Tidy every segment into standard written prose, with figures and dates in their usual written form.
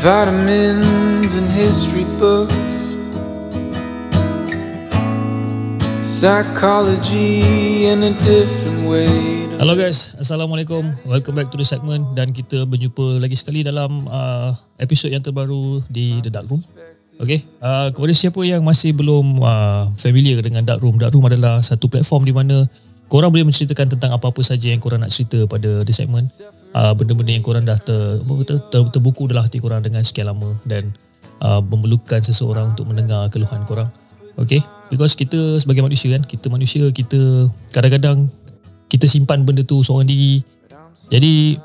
vitamins and history books, psychology in a different way. Hello guys, Assalamualaikum. Welcome back to the segment dan kita berjumpa lagi sekali dalam episod yang terbaru di The Dark Room. Okay, kepada siapa yang masih belum familiar dengan Dark Room adalah satu platform di mana korang boleh menceritakan tentang apa-apa saja yang korang nak cerita pada the segment. Benda-benda yang korang dah terbuku dalam hati korang dengan sekian lama dan memerlukan seseorang untuk mendengar keluhan korang. Okay, because kita sebagai manusia kan, kita kadang-kadang kita simpan benda tu seorang diri. Jadi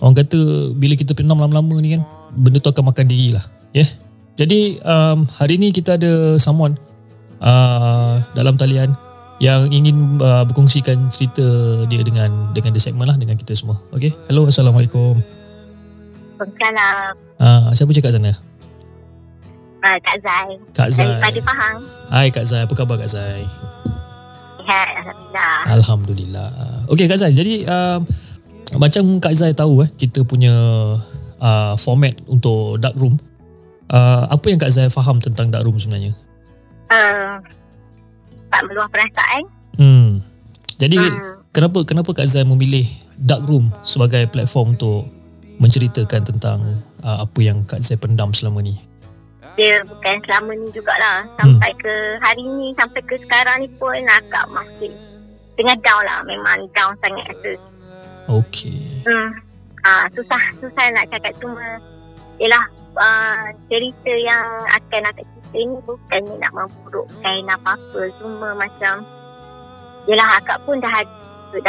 orang kata bila kita penam lama-lama ni kan, benda tu akan makan diri lah. Yeah. Jadi hari ni kita ada someone dalam talian yang ingin berkongsikan cerita dia dengan the segment lah, dengan kita semua. Okay. Hello, Assalamualaikum. Waalaikumsalam. Siapa cakap sana? Kak Zai. Kak Zai. Daripada Pahang. Hai Kak Zai, apa khabar Kak Zai? Alhamdulillah. Alhamdulillah. Okay Kak Zai, jadi macam Kak Zai tahu kita punya format untuk Dark Room. Apa yang Kak Zai faham tentang Dark Room sebenarnya? Tak meluah perasaan. Jadi kenapa Kak Zai memilih Dark Room sebagai platform untuk menceritakan tentang apa yang Kak Zai pendam selama ni? Dia bukan selama ni jugalah. Sampai ke hari ni, sampai ke sekarang ni pun agak masih tengah down lah. Memang down sangat rasa. Okay. Susah nak cakap, cuma yelah, cerita yang akan cerita ni bukannya nak memburukkan apa-apa. Cuma macam yelah, akak pun dah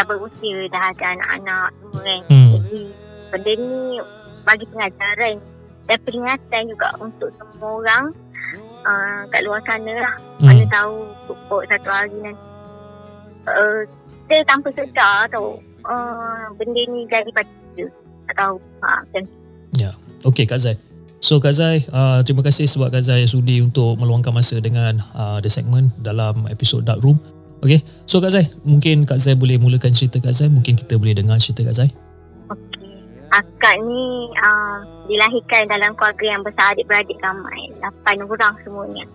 berusia, dah ada anak-anak semua kan. Jadi benda ni bagi pengajaran dan peringatan juga untuk semua orang kat luar sana lah. Mana tahu pupuk satu hari nanti kita tanpa sedar tau benda ni jadi pada kita. Tak tahu macam tu. Ya, okay Kak Zai. So Kak Zai, terima kasih sebab Kak Zai sudi untuk meluangkan masa dengan the segment dalam episod Dark Room. Okay, so Kak Zai, mungkin Kak Zai boleh mulakan cerita Kak Zai. Mungkin kita boleh dengar cerita Kak Zai. Akak ni dilahirkan dalam keluarga yang besar, adik-beradik ramai, 8 orang semuanya.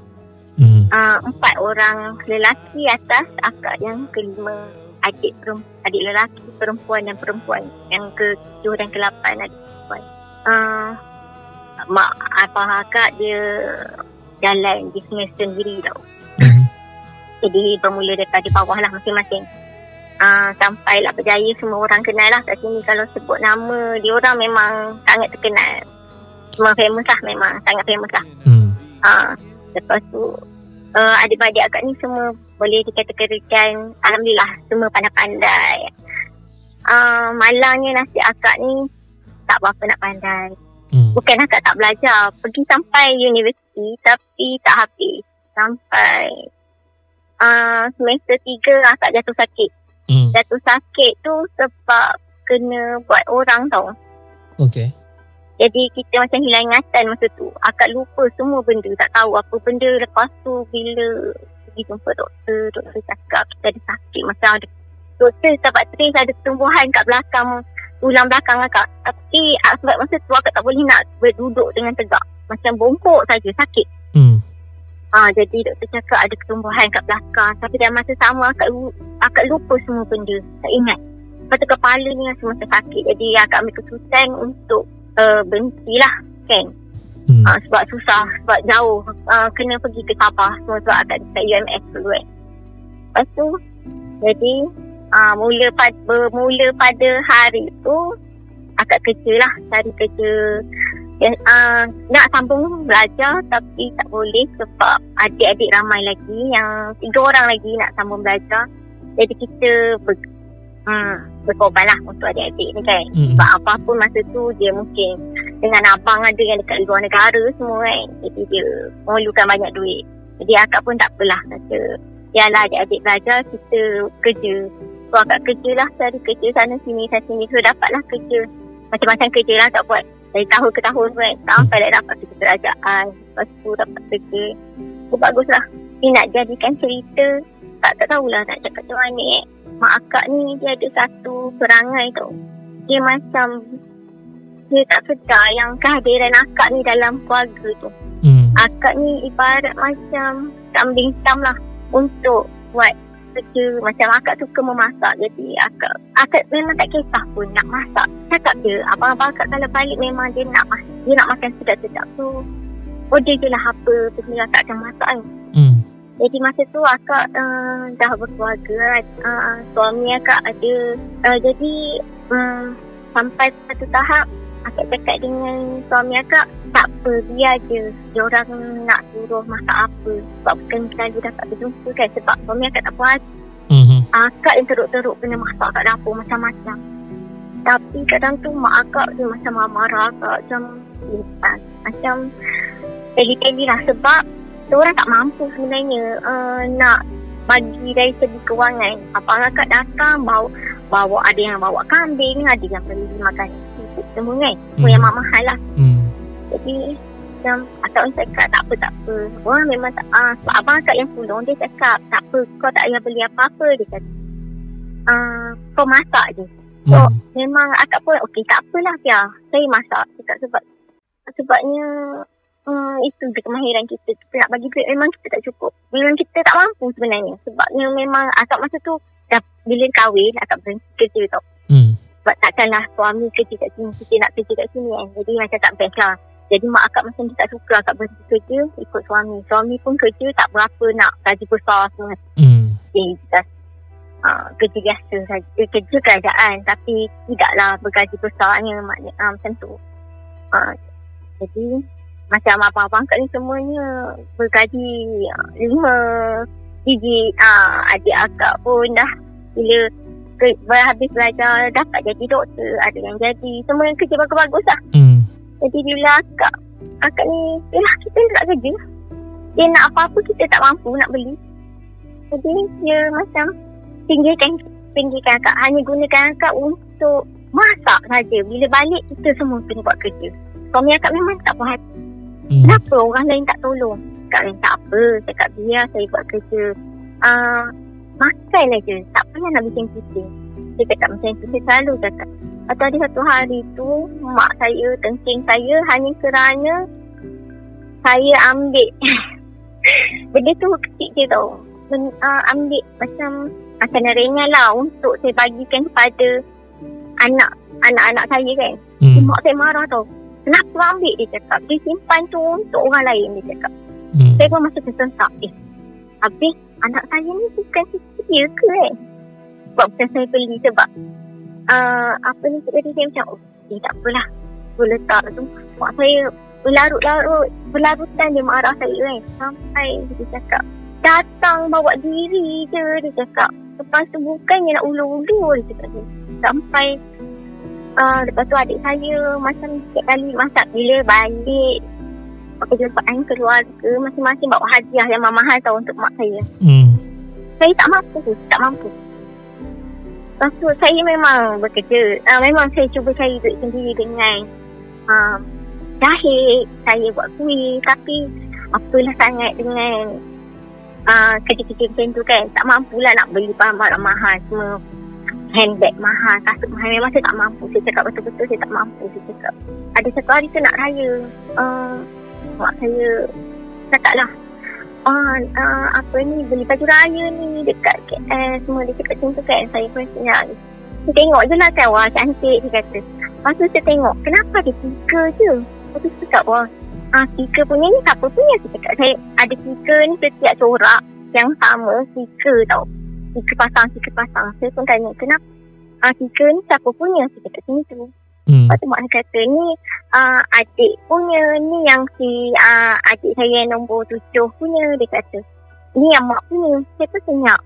4 orang lelaki atas, akak yang kelima, adik lelaki, perempuan dan perempuan. Yang ke-7 dan ke-8 adik perempuan. Mak abah akak dia jalan bisnes sendiri tau. Jadi bermula daripada bawah lah masing-masing. Sampailah berjaya, semua orang kenal lah kat sini. Kalau sebut nama dia, orang memang sangat terkenal. Memang famous lah, memang sangat famous lah. Lepas tu adik-adik akak ni semua boleh dikategorikan, alhamdulillah, semua pandai-pandai. Malangnya nasib akak ni tak berapa nak pandai. Bukan akak tak belajar, pergi sampai universiti tapi tak habis. Sampai semester 3 akak jatuh sakit. Jatuh sakit tu sebab kena buat orang tau. Okay. Jadi kita macam hilang ingatan masa tu. Akak lupa semua benda, tak tahu apa benda. Lepas tu bila pergi jumpa doktor cakap kita ada sakit. Macam ada doktor sebab trace ada tumbuhan kat belakang, tulang belakang akak. Tapi sebab masa tu akak tak boleh nak berduduk dengan tegak. Macam bongkok saja, sakit. Jadi doktor cakap ada ketumbuhan kat belakang. Tapi dalam masa sama akak lupa semua benda, tak ingat. Lepas tu kepala ni rasa macam sakit. Jadi akak ambil keputusan untuk berhentilah kan. Sebab susah, sebab jauh, kena pergi ke Sabah semua, sebab akak dekat UMS dulu kan. Lepas tu jadi bermula pada hari tu akak kerja lah, cari kerja. Nak sambung belajar tapi tak boleh sebab adik-adik ramai lagi, yang 3 orang lagi nak sambung belajar. Jadi kita berkorban lah untuk adik-adik ni kan. Sebab apa-apa masa tu dia mungkin dengan abang ada yang dekat luar negara semua kan. Jadi dia memerlukan banyak duit. Jadi akak pun tak apalah, kata yalah adik-adik belajar, kita kerja. So akak kerja lah, cari kerja sana sini. So dapatlah kerja, macam-macam kerja lah tak buat dari tahun ke tahun kan. Sampai dah dapat kerja kerajaan. Lepas tu dapat kerja. So baguslah. Ni nak jadikan cerita, tak tahulah nak cakap macam mana mak akak ni dia ada satu perangai tau. Dia macam dia tak sedar yang kehadiran akak ni dalam keluarga tu. Akak ni ibarat macam kambing hitam lah untuk buat kerja. Macam akak suka memasak. Jadi akak memang tak kisah pun nak masak. Cakap dia, abang-abang akak kalau balik memang dia nak makan sedap-sedap tu. Order je lah apa benda akak akan masak kan. Jadi masa tu akak dah berkeluarga. Suami akak ada. Jadi sampai satu tahap akak cakap dengan suami akak, tak apa, biar je diorang nak suruh masak apa. Sebab bukan selalu dapat berjumpa kan. Sebab suami akak tak puas. Akak yang teruk-teruk kena masak kat dapur macam-macam. Tapi kadang tu mak akak dia macam marah akak, macam teli-teli lah. Sebab diorang tak mampu sebenarnya nak bagi dari segi kewangan. Abang akak datang bawa ada yang bawa kambing, ada yang beli makan semua kan. Yang mahal lah. Jadi macam akak orang cakap tak apa. Orang memang tak sebab abang akak yang sulung, dia cakap tak apa, kau tak payah beli apa-apa. Dia kata kau masak je. So memang akak pun okey tak apalah, biar saya masak. Sebabnya itu je kemahiran kita. Kita nak bagi duit memang kita tak cukup. Memang kita tak mampu sebenarnya. Sebabnya memang akak masa tu dah bila kahwin akak berhenti kerja tau. Sebab takkanlah suami kerja kat sini, kita nak kerja kat sini kan. Jadi macam tak best lah. Jadi mak akak macam dia tak suka akak berhenti kerja ikut suami. Suami pun kerja tak berapa nak gaji besar semua. Jadi just kerja biasa saja. Kerja kerajaan tapi tidaklah bergaji besarnya macam tu. Jadi macam abang-abang kat ni semuanya bergaji 5 digit. Adik akak pun dah bila habis belajar dapat jadi doktor, ada yang jadi semua yang kerja bagus-bagus lah. Jadi bila akak ni yalah, kita nak kerja, dia nak apa-apa kita tak mampu nak beli. Jadi dia macam pinggirkan akak, hanya gunakan akak untuk masak saja. Bila balik kita semua kena buat kerja. Suami akak memang tak puas hati. Kenapa orang lain tak tolong? Akak lain tak apa, cakap biar saya buat kerja. Makan aja, tak payah nak bikin kita. Dia cakap macam tu, saya selalu cakap. Atau ada satu hari tu mak saya tengking saya hanya kerana saya ambil benda tu kecil je tau. Ambil macam makanan ringan lah untuk saya bagikan kepada anak-anak saya kan. Mak saya marah tau. Kenapa ambil, dia cakap. Dia simpan tu untuk orang lain, dia cakap. Saya pun masa tersentak. Habis anak saya ni bukan dia ke kan? Sebab bukan saya beli. Sebab apa ni, jadi saya macam tak apalah, saya letak tu. Mak saya berlarutan dia marah saya kan. Sampai dia cakap datang bawa diri je, dia cakap. Lepas tu bukannya nak ulu-ulu, dia cakap. Sampai lepas tu adik saya macam setiap kali masak, bila balik perjumpaan keluarga, masing-masing bawa hadiah yang mahal tau untuk mak saya. Saya tak mampu. Lepas tu saya memang bekerja, memang saya cuba cari duit sendiri dengan jahit, saya buat kuih. Tapi apalah sangat dengan kerja-kerja macam tu kan, tak mampulah nak beli barang mahal semua, handbag mahal, kasut mahal. Memang saya tak mampu. Saya cakap betul-betul saya tak mampu. Saya cakap ada satu hari tu nak raya, mak saya cakap lah apa ni, beli baju raya ni dekat KL semua. Dia cakap macam tu kan. Saya pun senyap. Saya tengok je lah kan, wah cantik, dia kata. Lepas tu saya tengok kenapa ada stiker je. Lepas tu saya cakap wah stiker punya ni siapa punya. Saya cakap saya ada stiker ni setiap corak yang sama stiker tau. Stiker pasang. Saya pun tanya kenapa stiker ni siapa punya. Saya cakap macam tu. Lepas tu mak kata ni adik punya, ni yang si adik saya yang nombor 7 punya. Dia kata ni yang mak punya. Saya pun senyap.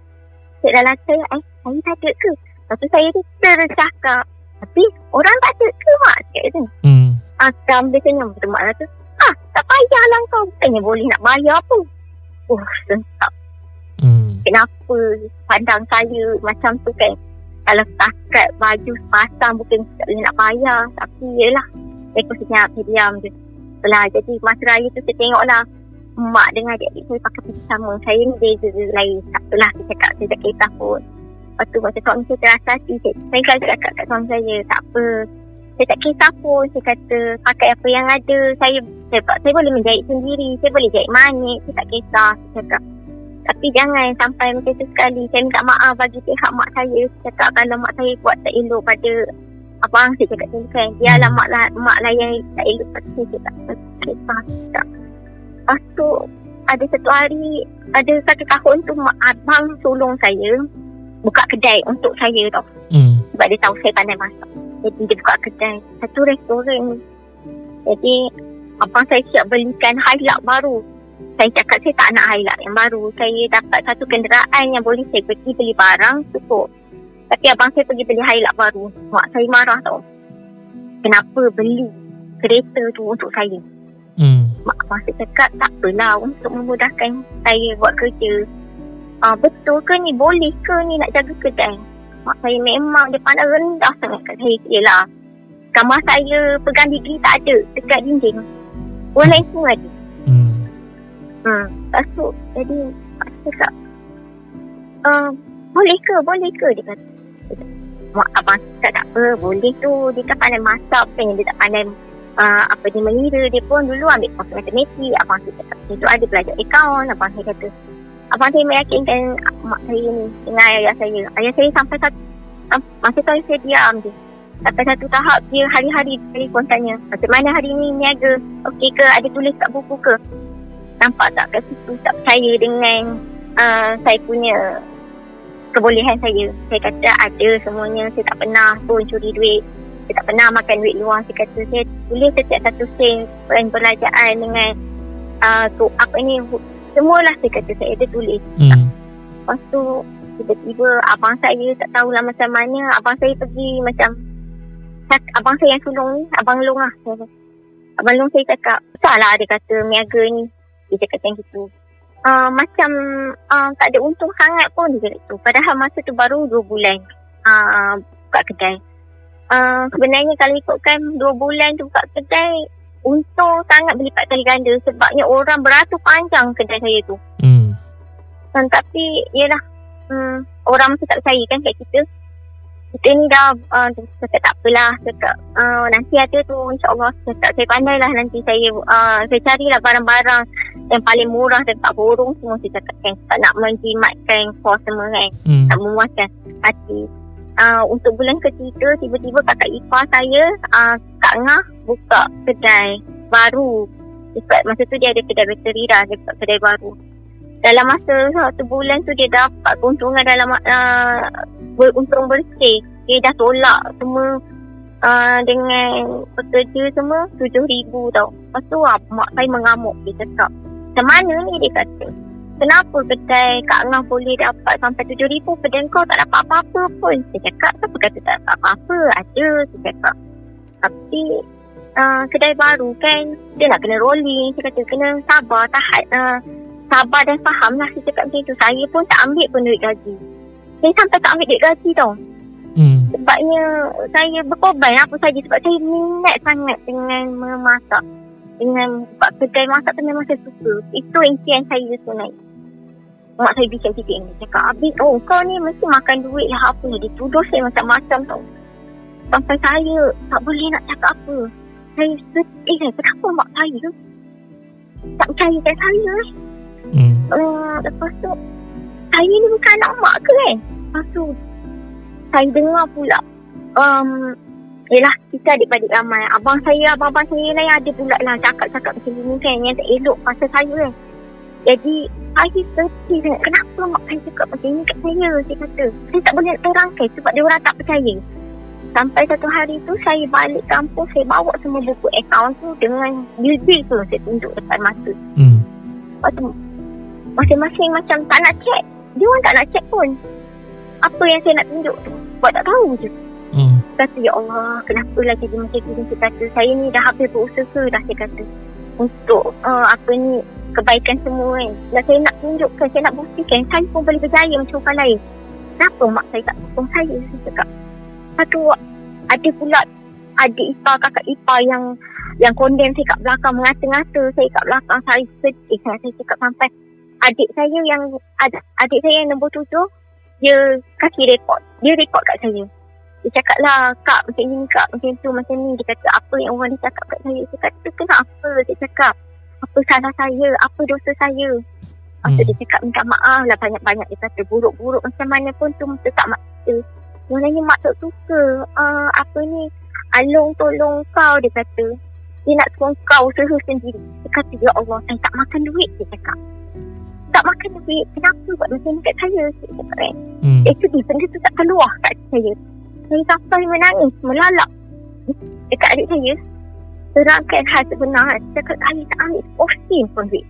Cik dalam saya tak ada ke? Lepas tu saya tercakap, tapi orang tak ada ke mak? Cakap tu ambil senyum. Betul mak kata tak payahlah kau, bukannya boleh nak bayar pun. Sentap. Kenapa pandang saya macam tu kan? Kalau setakat baju pasang bukan tak boleh nak bayar. Tapi yelah, saya pun senyap, saya diam je. Itulah, jadi masa raya tu saya tengoklah mak dengan adik-adik saya pakai baju sama. Saya ni beza lain. Tak apalah, saya cakap, saya tak kisah pun. Lepas tu macam suami saya terasa hati. Saya selalu cakap kat suami saya, tak apa, Saya tak kisah pun. Saya kata pakai apa yang ada. Saya boleh menjahit sendiri. Saya boleh jahit manik. Saya tak kisah. Saya cakap. Tapi jangan sampai macam tu sekali. Saya minta maaf bagi pihak mak saya. Saya cakap kalau mak saya buat tak elok pada abang, saya cakap macam tu kan. Biarlah mak lah yang tak elok pada saya. Tak kisah. Lepas tu ada satu hari, ada satu tahun tu mak abang tolong saya buka kedai untuk saya tau. Sebab dia tahu saya pandai masak. Jadi dia buka kedai, satu restoran. Jadi abang saya siap belikan highlight baru. Saya cakap saya tak nak highlight yang baru. Saya dapat satu kenderaan yang boleh saya pergi beli barang cukup. Tapi abang saya pergi beli highlight baru. Mak saya marah tau. Kenapa beli kereta tu untuk saya? Mak abang saya cakap tak apalah, untuk memudahkan saya buat kerja. Betul ke ni? Boleh ke ni nak jaga kedai? Mak saya memang dia pandang rendah sangat kat saya. Yelah, kamar saya pegang degree tak ada dekat dinding. Orang lain semua ada. Lepas tu jadi mak saya cakap boleh ke dia kata. Mak abang cakap tak apa, boleh tu. Dia kan pandai masak, bukannya dia tak pandai dia mengira. Dia pun dulu ambil kursus matematik. Abang saya cakap macam tu, ada belajar akaun. Abang saya kata, abang saya meyakinkan mak saya ni dengan ayah saya. Ayah saya sampai masa tu saya diam je. Sampai satu tahap dia hari-hari telefon tanya, macam mana hari ni niaga? Okey ke? Ada tulis kat buku ke? Nampak tak kat situ tak percaya dengan saya punya kebolehan saya. Saya kata ada semuanya. Saya tak pernah pun curi duit. Saya tak pernah makan duit luar. Saya kata saya tulis setiap satu sen perbelanjaan dengan semualah saya kata saya ada tulis. Lepas tu tiba-tiba abang saya tak tahulah macam mana. Abang saya pergi macam abang saya yang sulung ni, Abang Long lah. Abang Long saya cakap, salah dia kata niaga ni. Dia cakap macam gitu. Macam tak ada untung sangat pun dia cakap tu. Padahal masa tu baru 2 bulan buka kedai. Sebenarnya kalau ikutkan 2 bulan tu buka kedai, untung sangat berlipat kali ganda. Sebabnya orang beratur panjang kedai saya tu. Tapi yelah, orang mesti tak percaya kan kat kita. Kita ni dah cakap tak apalah. Cakap nanti ada tu, insyaAllah. Cakap saya pandai lah nanti saya carilah barang-barang yang paling murah dan tak borong semua. Saya cakap kan, tak nak menjimatkan kos semua kan. Tak memuaskan hati. Untuk bulan ketiga, tiba-tiba kakak ipar saya, Kak Ngah, buka kedai baru. Masa tu dia ada kedai bateri dah, dia buka kedai baru. Dalam masa 1 bulan tu dia dapat keuntungan dalam untung bersih. Dia dah tolak semua dengan pekerja semua 7,000 tau. Lepas tu mak saya mengamuk. Dia cakap, macam mana ni dia kata? Kenapa kedai Kak Ngah boleh dapat sampai 7,000, kedai kau tak dapat apa-apa pun? Saya cakap, siapa kata tak dapat apa-apa? Ada, saya cakap. Tapi kedai baru kan, dia nak kena rolling. Saya kata, kena sabar, tahan. Sabar dan faham lah. Saya cakap macam tu. Saya pun tak ambil pun duit gaji. Saya sampai tak ambil duit gaji tau. Sebabnya saya berkorban apa saja. Sebab saya minat sangat dengan memasak. Dengan buka kedai masak tu memang saya suka. Itu impian saya sebenarnya. Mak saya bising-bising ni. Cakap, habis kau ni mesti makan duit lah apa. Dia tuduh saya macam-macam tau. Sampai saya tak boleh nak cakap apa. Saya sedih kenapa mak saya tak percayakan saya lepas tu saya ni bukan anak mak ke kan. Lepas tu saya dengar pula yelah kita adik-adik ramai. Abang saya lah yang ada pula lah cakap-cakap macam ni kan, yang tak elok pasal saya kan. Jadi saya sedih kan, kenapa mak saya cakap macam ni kat saya. Saya kata saya tak boleh nak terangkan sebab dia orang tak percaya. Sampai satu hari tu saya balik kampung, saya bawa semua buku akaun tu dengan bil-bil tu saya tunjuk depan mata. Lepas tu masing-masing macam tak nak check. Dia orang tak nak check pun apa yang saya nak tunjuk tu. Buat tak tahu je. Kata, ya Allah, kenapa lah jadi macam ni. Saya kata, saya ni dah habis berusaha dah, saya kata, untuk kebaikan semua kan. Dan saya nak tunjukkan, saya nak buktikan saya pun boleh berjaya macam orang lain. Kenapa mak saya tak tolong saya? Saya cakap. Satu, ada pula adik ipar, kakak ipar yang kondem saya kat belakang, mengata-ngata saya kat belakang. Saya sedih sangat. Saya cakap sampai adik saya yang nombor 7, dia kasih report. Dia report kat saya. Dia cakap lah, kak macam ni, kak macam tu, macam ni. Dia kata apa yang orang dia cakap kat saya. Saya kata kenapa dia cakap, apa salah saya, apa dosa saya. Lepas tu dia cakap minta maaf lah banyak-banyak. Dia kata buruk-buruk macam mana pun tu tetap mak kita. Sebenarnya mak tak suka apa ni, Along tolong kau, dia kata. Dia nak suruh kau usaha sendiri. Dia kata, ya Allah, saya tak makan duit, dia cakap. Tak makan duit, kenapa buat macam ni kat saya? Dia cakap kan. Itu dia, benda tu tak keluar kat saya. Saya sampai menangis, melalak dekat adik saya. Terangkan hal sebenar. Saya cakap, saya tak ambil sen pun duit.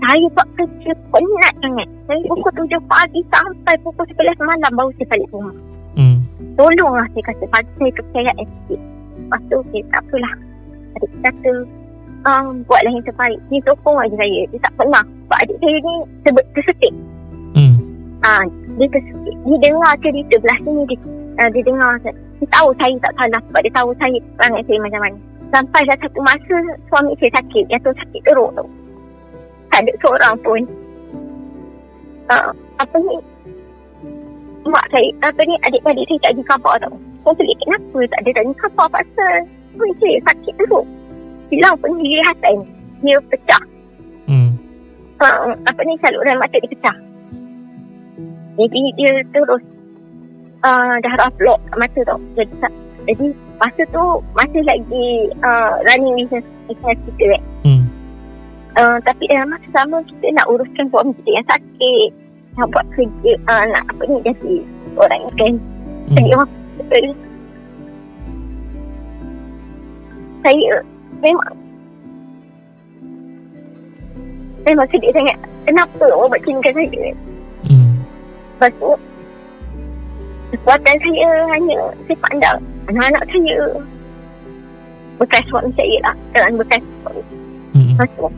Saya buat kerja penat sangat. Saya pukul 7 pagi sampai pukul 11 malam baru saya balik rumah. Tolonglah, saya kata, pagi saya kepercayaan sikit. Lepas tu, okay, tak apalah. Adik kata, buatlah yang terbaik. Dia sokong aja saya. Dia tak pernah. Sebab adik saya ni tersekit. Dia tersekit. Dia dengar cerita belah sini. Dia dengar. Dia tahu saya tak salah. Sebab dia tahu saya perangai saya macam mana. Sampailah satu masa suami saya sakit. Jatuh sakit teruk tu. Tak ada seorang pun. Apa ni? Mak saya, adik-adik saya tak ada khabar tau. Saya pelik, kenapa tak ada tanya khabar pasal suami saya sakit teruk. Hilang penglihatan. Dia pecah. Saluran mata dia pecah. Jadi dia terus darah blok kat mata tau. Jadi masa tu masih lagi running business kita kan. Tapi dalam masa sama kita nak uruskan suami kita yang sakit, nak buat kerja, nak jadi orang yang kan jadi orang betul. Saya memang sedih sangat. Kenapa orang buat macam ni saya? Lepas tu kekuatan saya hanya saya pandang anak-anak saya, bekas suami saya lah, dan bekas suami. Lepas tu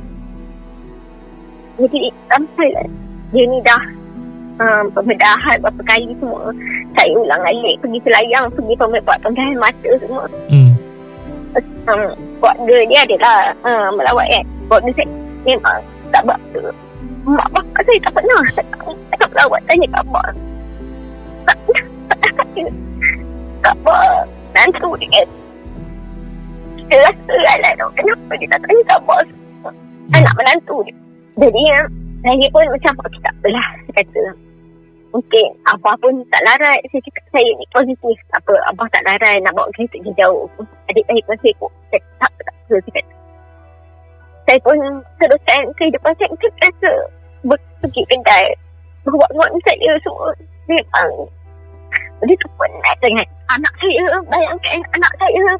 jadi sampai lah dia ni dah pembedahan berapa kali semua. Saya ulang alik, pergi selayang, pergi buat pembedahan mata semua. Keluarga dia adalah melawat kan. Keluarga saya memang tak buat tu. Mak bapak saya tak pernah tak melawat, tanya khabar. Tak khabar nantu dia kan. Kita rasa lah tau, kenapa dia tak tanya khabar anak menantu dia. Jadi saya pun macam okay, tak apalah. Saya kata mungkin Abah pun tak larat. Saya cakap saya ni positif. Tak apa, Abah tak larat nak bawa kereta pergi jauh. Adik saya pun saya ikut. Tak apa. Saya kata saya pun teruskan kehidupan saya. Saya rasa pergi kedai, bawa suami saya semua. Memang dia tu penat sangat. Anak saya, bayangkan anak saya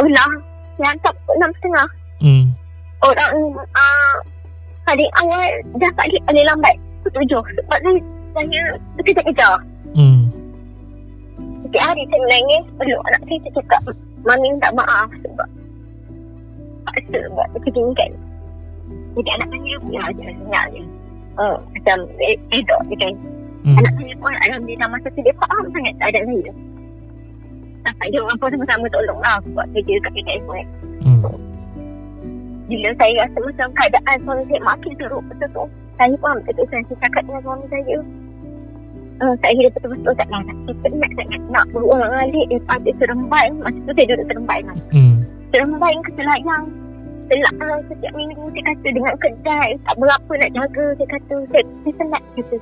ulang yang hantar pukul 6.30. Orang paling awal dah balik paling lambat pukul 7. Sebab saya kejar-kejar. Setiap hari saya menangis. Peluk anak saya cakap, Mami minta maaf sebab paksa buat kerja ni kan. Jadi anak saya ya je, senyap je. Macam edok je kan. Anak saya pun alhamdulillah masa tu dia faham sangat keadaan saya. Sampai dia orang pun sama-sama tolong lah buat kerja kat kedai pun kan. Bila saya rasa macam keadaan suami saya makin teruk betul tu, saya pun betul-betul saya cakap dengan suami saya, saya betul-betul tak larat. Saya penat sangat nak berulang alik daripada seremban. Masa tu saya duduk seremban kan. Seremban ke selayang, setiap minggu saya kata dengan kedai tak berapa nak jaga. Saya kata saya penat kata.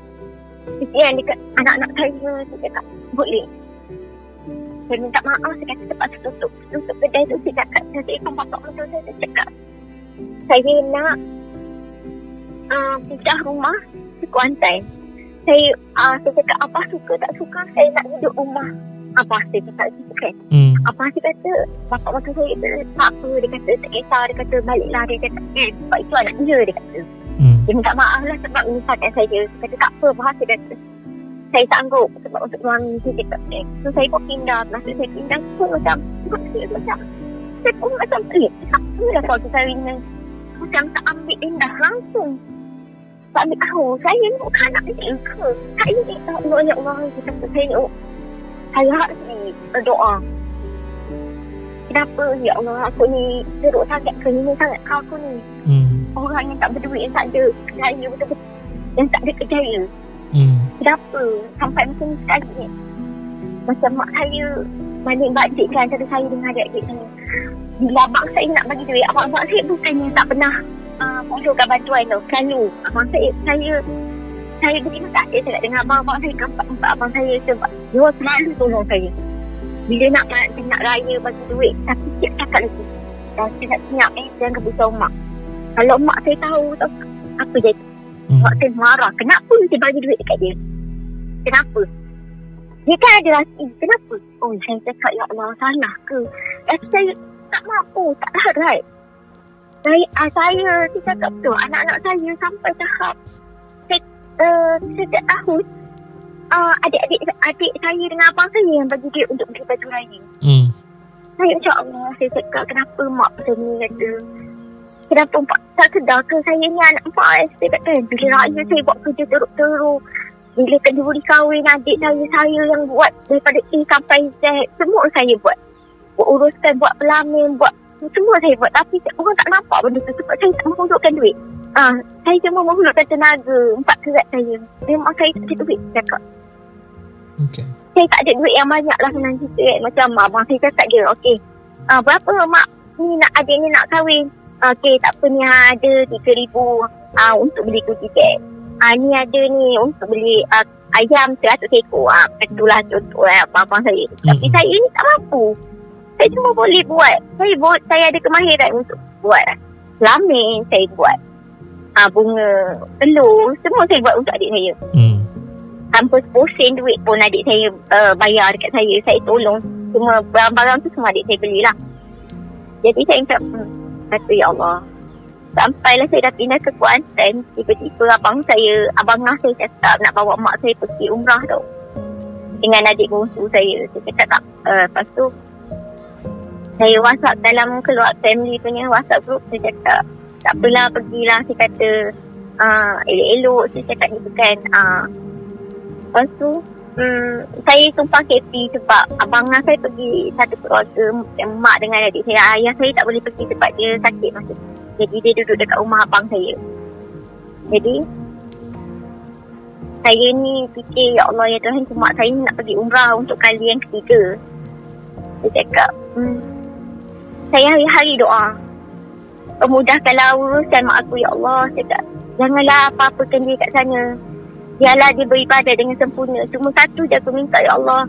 Kesian dekat anak-anak saya. Saya cakap boleh, saya minta maaf. Saya kata terpaksa tutup kedai tu. Saya cakap saya ikut bapak betul. Saya cakap saya nak pindah rumah ke Kuantan. Saya cakap Abah suka tak suka, saya nak duduk rumah Abah. Saya cakap gitu kan. Abah dia kata bapak masa saya tak apa. Dia kata tak kisah. Dia kata baliklah. Dia kata sebab itu anak dia. Dia kata dia minta maaf lah sebab menyusahkan saya. Dia kata tak apa Abah. Dia kata saya sanggup sebab untuk suami. Dia cakap so saya pun pindah. Masa saya pindah pun macam saya pun macam pelik. Apa lah kalau saya ni macam tak ambil indah langsung. Tak ambil tahu. Saya ni bukan anak dia ke? Saya ni banyak orang kita kata saya ni. Saya harus berdoa. Kenapa ya Allah aku ni teruk sangat ke? Ini sangat kau aku ni. Orang yang tak berduit, yang tak ada kerjaya betul-betul. Yang tak ada kerjaya. Kenapa? Sampai macam ni sekali ni. macam mak saya banding bandingkan antara saya dengan adik-adik saya. Bila abang saya nak bagi duit, abang saya bukannya tak pernah mohonkan bantuan tau. Selalu abang saya berterima kasih saya dengan abang saya, keempat abang saya sebab dia selalu tolong saya. Bila nak raya bagi duit, tapi siap cakap lagi. Dan saya nak senyap jangan kebutuhan mak. Kalau mak saya tahu apa jadi, mak saya marah. Kenapa saya bagi duit dekat dia? Kenapa? Dia kan ada rasa, kenapa? Oh, saya cakap, ya Allah, salah ke? Rasa saya tak mampu, tak larat. Saya cakap betul, anak-anak saya sampai tahap setiap tahun adik saya dengan abang saya yang bagi duit untuk beli baju raya. Saya macam Allah, saya cakap kenapa mak macam ni kata. Kenapa mak tak sedar ke saya ni anak mak. Saya kata bila raya saya buat kerja teruk-teruk. Bila kenduri kahwin adik saya yang buat daripada A sampai Z. Semua saya buat. Uruskan, buat pelamin, buat semua saya buat. Tapi orang tak nampak benda tu sebab saya tak menghulurkan duit. Saya cuma menghulurkan tenaga 4 kerat saya. Memang saya tak ada duit cakap. Okay. Saya tak ada duit yang banyak lah senang cerita kan. Macam abang saya cakap dia, okey, berapa mak ni nak adik ni nak kahwin? Okey, tak apa ni ada 3,000 untuk beli kunci tiket. Ni ada ni untuk beli ayam 100 ekor. Itulah contoh abang saya. Tapi saya ni tak mampu. Saya cuma boleh buat. Saya ada kemahiran untuk buat lamin, saya buat bunga telur. Semua saya buat untuk adik saya. Tanpa sen duit pun adik saya bayar dekat saya. Saya tolong. Semua barang-barang tu semua adik saya belilah. Jadi saya cakap, kata ya Allah. Sampailah saya dah pindah ke Kuantan. Tiba-tiba abang saya cakap nak bawa mak saya pergi umrah tau. Dengan adik bongsu saya. Saya cakap tak. Lepas tu saya WhatsApp dalam keluarga family punya WhatsApp group. Saya cakap tak apalah, pergilah. Saya kata elok-elok. Saya cakap gitu kan. Lepas tu saya tumpah KP sebab abang saya pergi satu keluarga, mak dengan adik saya. Ayah saya tak boleh pergi sebab dia sakit masa tu. Jadi dia duduk dekat rumah abang saya. Jadi saya ni fikir, ya Allah ya Tuhan, mak saya nak pergi umrah untuk kali yang ketiga. Saya cakap saya hari-hari doa, pemudahkanlah urusan mak aku ya Allah. Saya cakap janganlah apa-apakan dia kat sana. Biarlah dia beribadah dengan sempurna. Cuma satu je aku minta, ya Allah,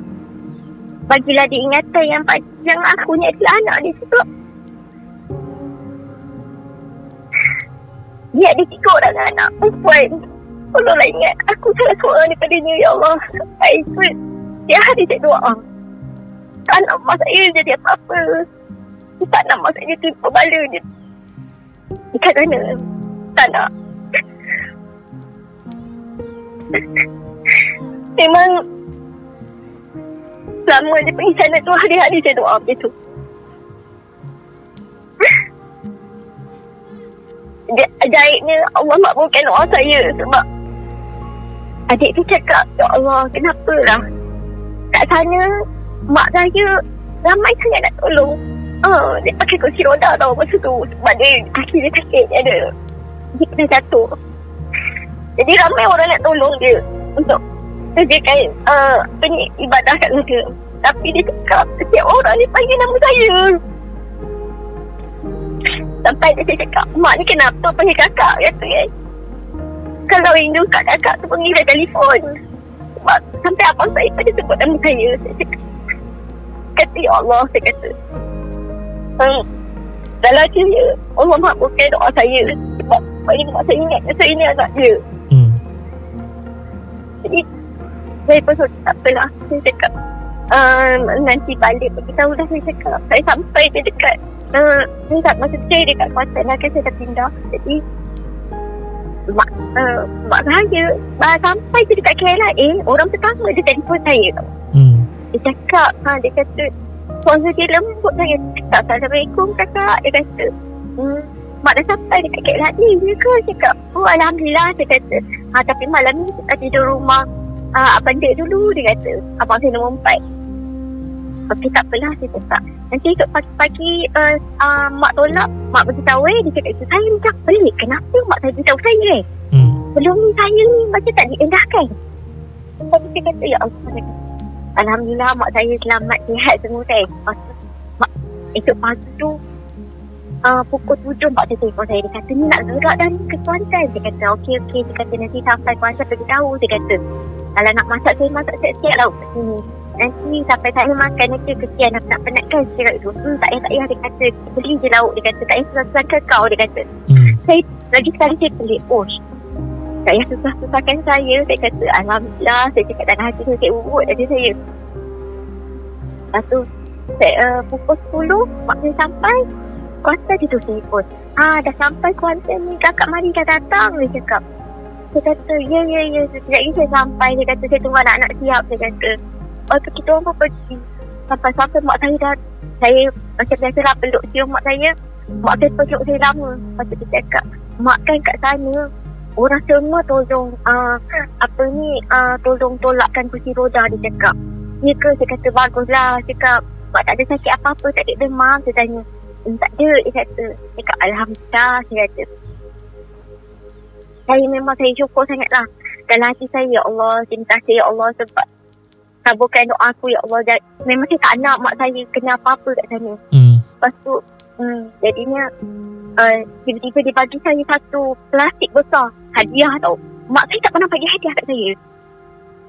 bagilah dia ingatan yang aku ni adalah anak dia. Sebab dia ada 3 orang anak perempuan. Tolonglah ingat aku salah seorang daripadanya, ya Allah. Saya ikut dia hari saya doa. Tak nak mak saya jadi apa-apa. Tak nak mak saya terima bala dia. Dekat sana. Tak nak. Memang selama dia pergi sana tu, hari-hari saya doa macam tu. Ajaibnya Allah makbulkan doa saya. Sebab adik tu cakap, ya Allah, kenapa lah kat sana mak saya ramai sangat nak tolong. Dia pakai kursi roda tau masa tu. Sebab dia kaki dia sakit, dia kena jatuh. Jadi ramai orang nak tolong dia untuk kerjakan ibadah kat sana. Tapi dia cakap setiap orang ni panggil nama saya. Sampai dia cakap, mak ni kenapa panggil kakak kata kan. Kalau rindu kat kakak tu panggil dia telefon. Sebab sampai abang saya pada sebut nama saya. Saya cakap, kata ya Allah, saya kata dalam dia Allah makbulkan doa saya. Sebab mak saya ingat saya ni anak dia. Jadi saya pun tak apalah. Saya cakap nanti balik beritahu dah. Saya cakap saya sampai dia dekat masa saya dekat Kuantan lah kan, saya dah pindah. Jadi mak saya sampai dia dekat KLIA, orang pertama dia telefon saya tau. Dia cakap dia kata suara dia lembut sangat. Cakap Assalamualaikum kakak. Dia kata mak dah sampai dekat KLIA dia ke? Cakap Alhamdulillah. Dia kata tapi malam ni kita tidur rumah abang dia dulu. Dia kata abang saya nombor 4. Okey tak apalah, saya cakap nanti ikut pagi-pagi mak tolak, mak beritahu dia cakap itu. Saya macam pelik, kenapa mak saya beritahu saya belum ni saya ni macam tak diendahkan. Lepas tu saya kata ya Allah, Alhamdulillah mak saya selamat, sihat semua kan. Lepas tu esok pagi tu pukul 7 mak saya telefon saya. Dia kata ni nak gerak dah ni ke Kuantan. Dia kata okey. Dia kata nanti sampai Kuantan bagi tahu. Dia kata kalau nak masak saya masak siap-siap lah kat sini. Nanti sampai saya makan nanti kesian nak penatkan. Dia kata tu tak payah. Dia kata beli je lauk. Dia kata tak payah susah-susah ke kau. Dia kata saya lagi sekali saya pelik. Tak payah susah-susahkan saya. Saya kata alhamdulillah. Saya cakap dalam hati saya urut aja saya. Lepas tu pukul 10 mak saya sampai Kuantan. Dia tu telefon, dah sampai Kuantan ni, kakak mari dah datang. Dia cakap. Saya kata ya. Sekejap lagi saya sampai. Dia kata saya tunggu anak-anak siap. Dia kata lepas tu kita orang pun pergi. Sampai mak saya dah, saya macam biasa lah peluk cium mak saya. Mak saya peluk saya lama. Lepas tu dia cakap, mak kan kat sana orang semua tolong tolong tolakkan kursi roda. Dia cakap ya ke? Saya kata baguslah. Dia cakap mak tak ada sakit apa-apa, tak ada demam. Saya tanya tak ada. Dia kata alhamdulillah. Saya kata saya syukur sangatlah dalam hati saya. Ya Allah, terima kasih ya Allah sebab kabulkan doa aku ya Allah. Memang saya tak nak mak saya kena apa-apa kat sana. Lepas tu jadinya tiba-tiba dia bagi saya satu plastik besar hadiah tau. Mak saya tak pernah bagi hadiah kat saya.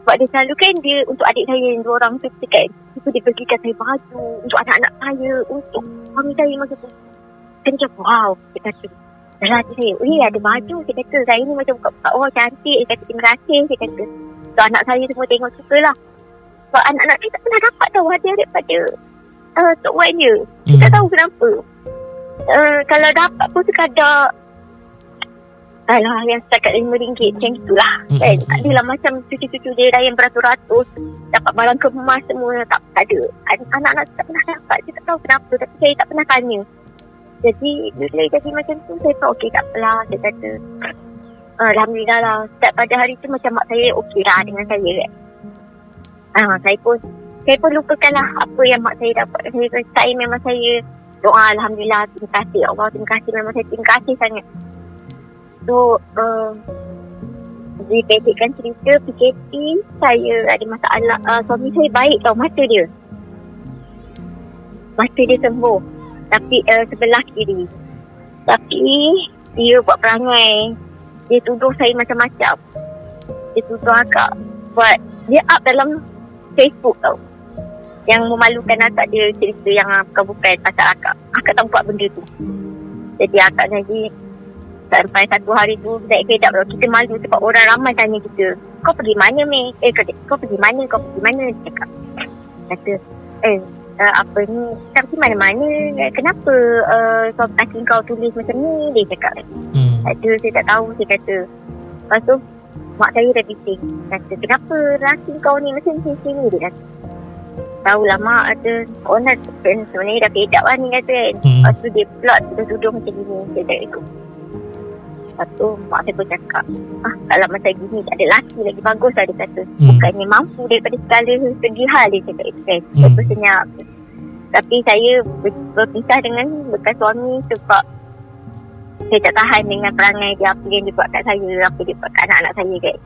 Sebab dia selalu kan dia untuk adik saya yang 2 orang tu kan. Itu dia berikan saya baju untuk anak-anak saya, untuk suami saya masa tu. Saya macam wow. Dia kata dalam hati saya, ada baju. Dia kata saya ni macam buka-buka cantik. Dia kata terima kasih. Dia kata so anak saya semua tengok suka lah. Sebab anak-anak saya tak pernah dapat tahu hadiah daripada Tok Wan je. Kita tak tahu kenapa. Kalau dapat pun sekadar yang setakat RM5 macam itulah kan. Tak adalah macam cucu-cucu dia yang beratus-ratus dapat barang kemas semua. Tak ada. Anak-anak tak pernah dapat. Saya tak tahu kenapa. Tapi saya tak pernah tanya. Jadi bila jadi macam tu, saya tahu okey tak apalah. Saya kata alhamdulillah lah. Setiap pada hari tu macam mak saya okey lah dengan saya kan. Saya pun lupakan lah apa yang mak saya dapat. Saya memang saya doa alhamdulillah, terima kasih Allah, terima kasih. Memang saya terima kasih sangat. So dipendekkan cerita PKP, saya ada masalah. Suami saya baik tau, mata dia sembuh, tapi sebelah kiri. Tapi dia buat perangai, dia tuduh saya macam-macam. Dia tuduh akak buat, dia up dalam Facebook tau, yang memalukan akak. Dia cerita yang bukan pasal akak tak buat benda tu. Jadi akak lagi sampai satu hari tu naik kedap tau. Kita malu sebab orang ramai tanya kita, kau pergi mana Mei? Kau pergi mana? Dia cakap, kata apa ni, tak pergi mana-mana. Kenapa kaki kau tulis macam ni? Dia cakap ada, saya tak tahu. Saya kata, lepas tu mak saya dah bising, kata kenapa laki kau ni macam ni? Dia kata tahulah mak, ada orang sebenarnya dah kedap lah ni kata kan. Lepas tu dia plot, dia tuduh macam gini. Saya tak ikut. Lepas tu mak saya pun cakap, kalau macam gini tak ada laki lagi bagus lah. Dia kata bukannya mampu daripada segala segi hal. Dia cakap itu kan. Lepas senyap. Tapi saya berpisah dengan bekas suami sebab saya tak tahan dengan perangai dia, apa yang dia buat kat saya, apa dia buat kat anak-anak saya kan.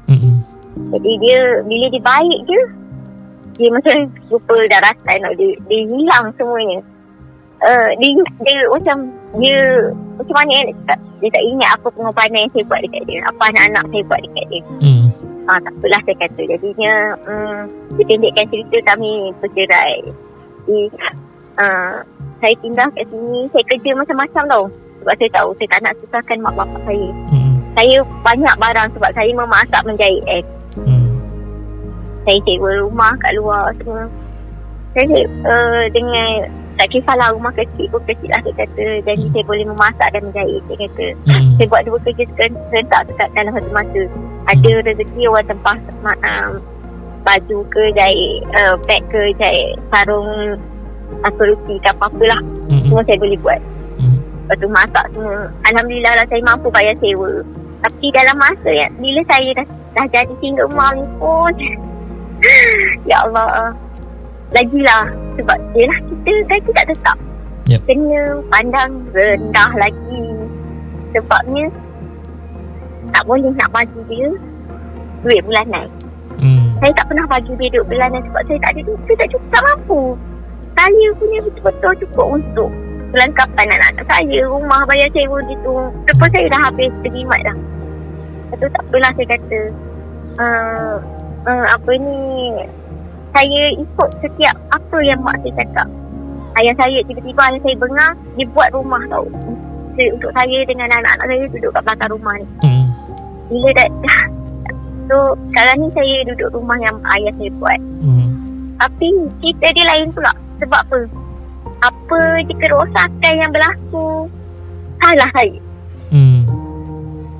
Jadi dia, bila dia baik je, dia macam lupa daratan, dia hilang semuanya. Dia macam mana kan, dia tak ingat apa pengorbanan yang saya buat dekat dia, apa anak-anak saya buat dekat dia. Tak apalah saya kata. Jadinya dipendekkan cerita, kami bercerai. Saya pindah kat sini, saya kerja macam-macam tau. Sebab saya tahu saya tak nak susahkan mak bapak saya. Saya banyak barang sebab saya memasak, menjahit saya sewa rumah kat luar semua. Saya dengan tak kisahlah rumah kecil pun kecil lah saya kata. Jadi saya boleh memasak dan menjahit. Saya kata saya buat 2 kerja serentak dekat dalam satu masa. Ada rezeki orang tempah baju ke, jahit beg ke, jahit sarung kerusi ke apa-apa lah. Semua saya boleh buat. Lepas tu masak semua. Alhamdulillah lah saya mampu bayar sewa. Tapi dalam masa bila saya dah jadi single mom ni pun ya Allah, lagilah sebab yelah kita gaji tak tetap. Kena pandang rendah lagi. Sebabnya tak boleh nak bagi dia duit bulanan. Saya tak pernah bagi dia duduk bulanan sebab saya tak ada duit. Saya tak cukup, tak mampu. Saya punya betul-betul cukup untuk kelengkapan anak-anak saya, rumah, bayar sewa gitu. Lepas saya dah habis terjimat dah. Lepas tu tak apalah saya kata. Saya ikut setiap apa yang mak saya cakap. Tiba-tiba ayah saya bengar, dia buat rumah tau. Untuk saya dengan anak-anak saya duduk kat belakang rumah ni. Bila dah so sekarang ni saya duduk rumah yang ayah saya buat. Tapi cerita dia lain pula. Sebab apa? Apa je kerosakan yang berlaku, salah saya.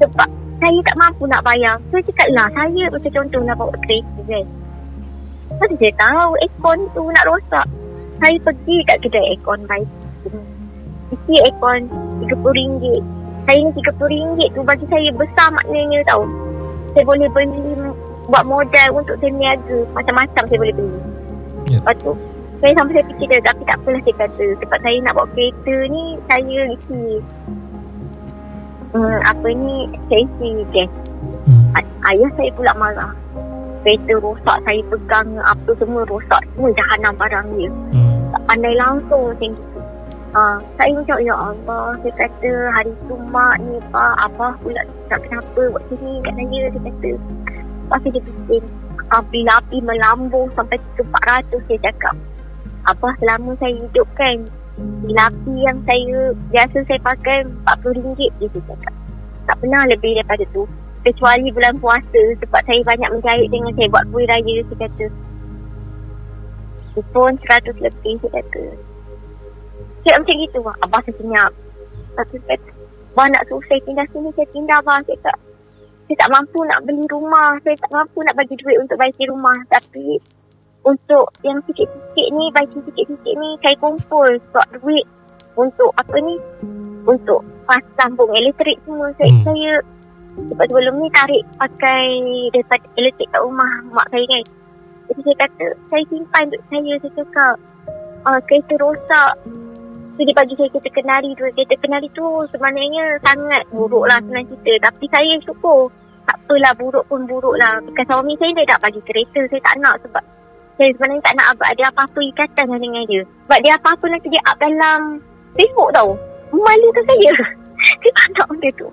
Sebab saya tak mampu nak bayar. Saya cakap lah, saya macam contoh nak bawa kereta kan. Macam saya tahu aircon tu nak rosak. Saya pergi kat kedai aircon baik. Isi aircon RM30. Saya ni RM30 tu bagi saya besar maknanya tau. Saya boleh beli, buat modal untuk saya niaga. Macam-macam saya boleh beli. Lepas tu saya sampai saya fikir dia, tapi tak apalah saya kata. Sebab saya nak bawa kereta ni, saya isi saya isi gas. Ayah saya pula marah. Kereta rosak, saya pegang apa semua rosak. Semua jahanam barang dia. Tak pandai langsung macam gitu. Saya macam, ya Allah, saya kata hari tu mak ni abah pula tak kenapa buat sini kat saya, saya kata. Lepas dia fikir, api melambung sampai 400, saya cakap. Abah selama saya hidup kan, api yang saya biasa saya pakai RM40 je, saya cakap. Tak pernah lebih daripada tu. Kecuali bulan puasa sebab saya banyak menjahit dengan saya buat kuih raya, saya kata. Itu pun 100 lebih, saya kata. Cakap macam gitu, abah saya senyap. Lepas tu kata, abah nak suruh saya pindah sini, saya pindah abah. Cakap, saya tak mampu nak beli rumah, saya tak mampu nak bagi duit untuk baiki rumah. Tapi untuk yang sikit-sikit ni, baiki sikit-sikit ni, saya kumpul buat duit untuk untuk pasang sambung elektrik semua. Saya sebab sebelum ni tarik pakai daripada elektrik kat rumah mak saya kan. Jadi saya kata, saya simpan untuk saya cakap, kereta rosak. So dia bagi saya kereta kenari tu. Kereta kenari tu sebenarnya sangat buruk lah senang cerita. Tapi saya syukur. Tak apalah, buruk pun buruk lah. Bukan suami saya dia nak bagi kereta. Saya tak nak sebab saya sebenarnya tak nak ada apa-apa ikatan dengan dia. Sebab dia apa-apa nanti dia up dalam Facebook tau. Malukan saya. Saya tak nak benda tu.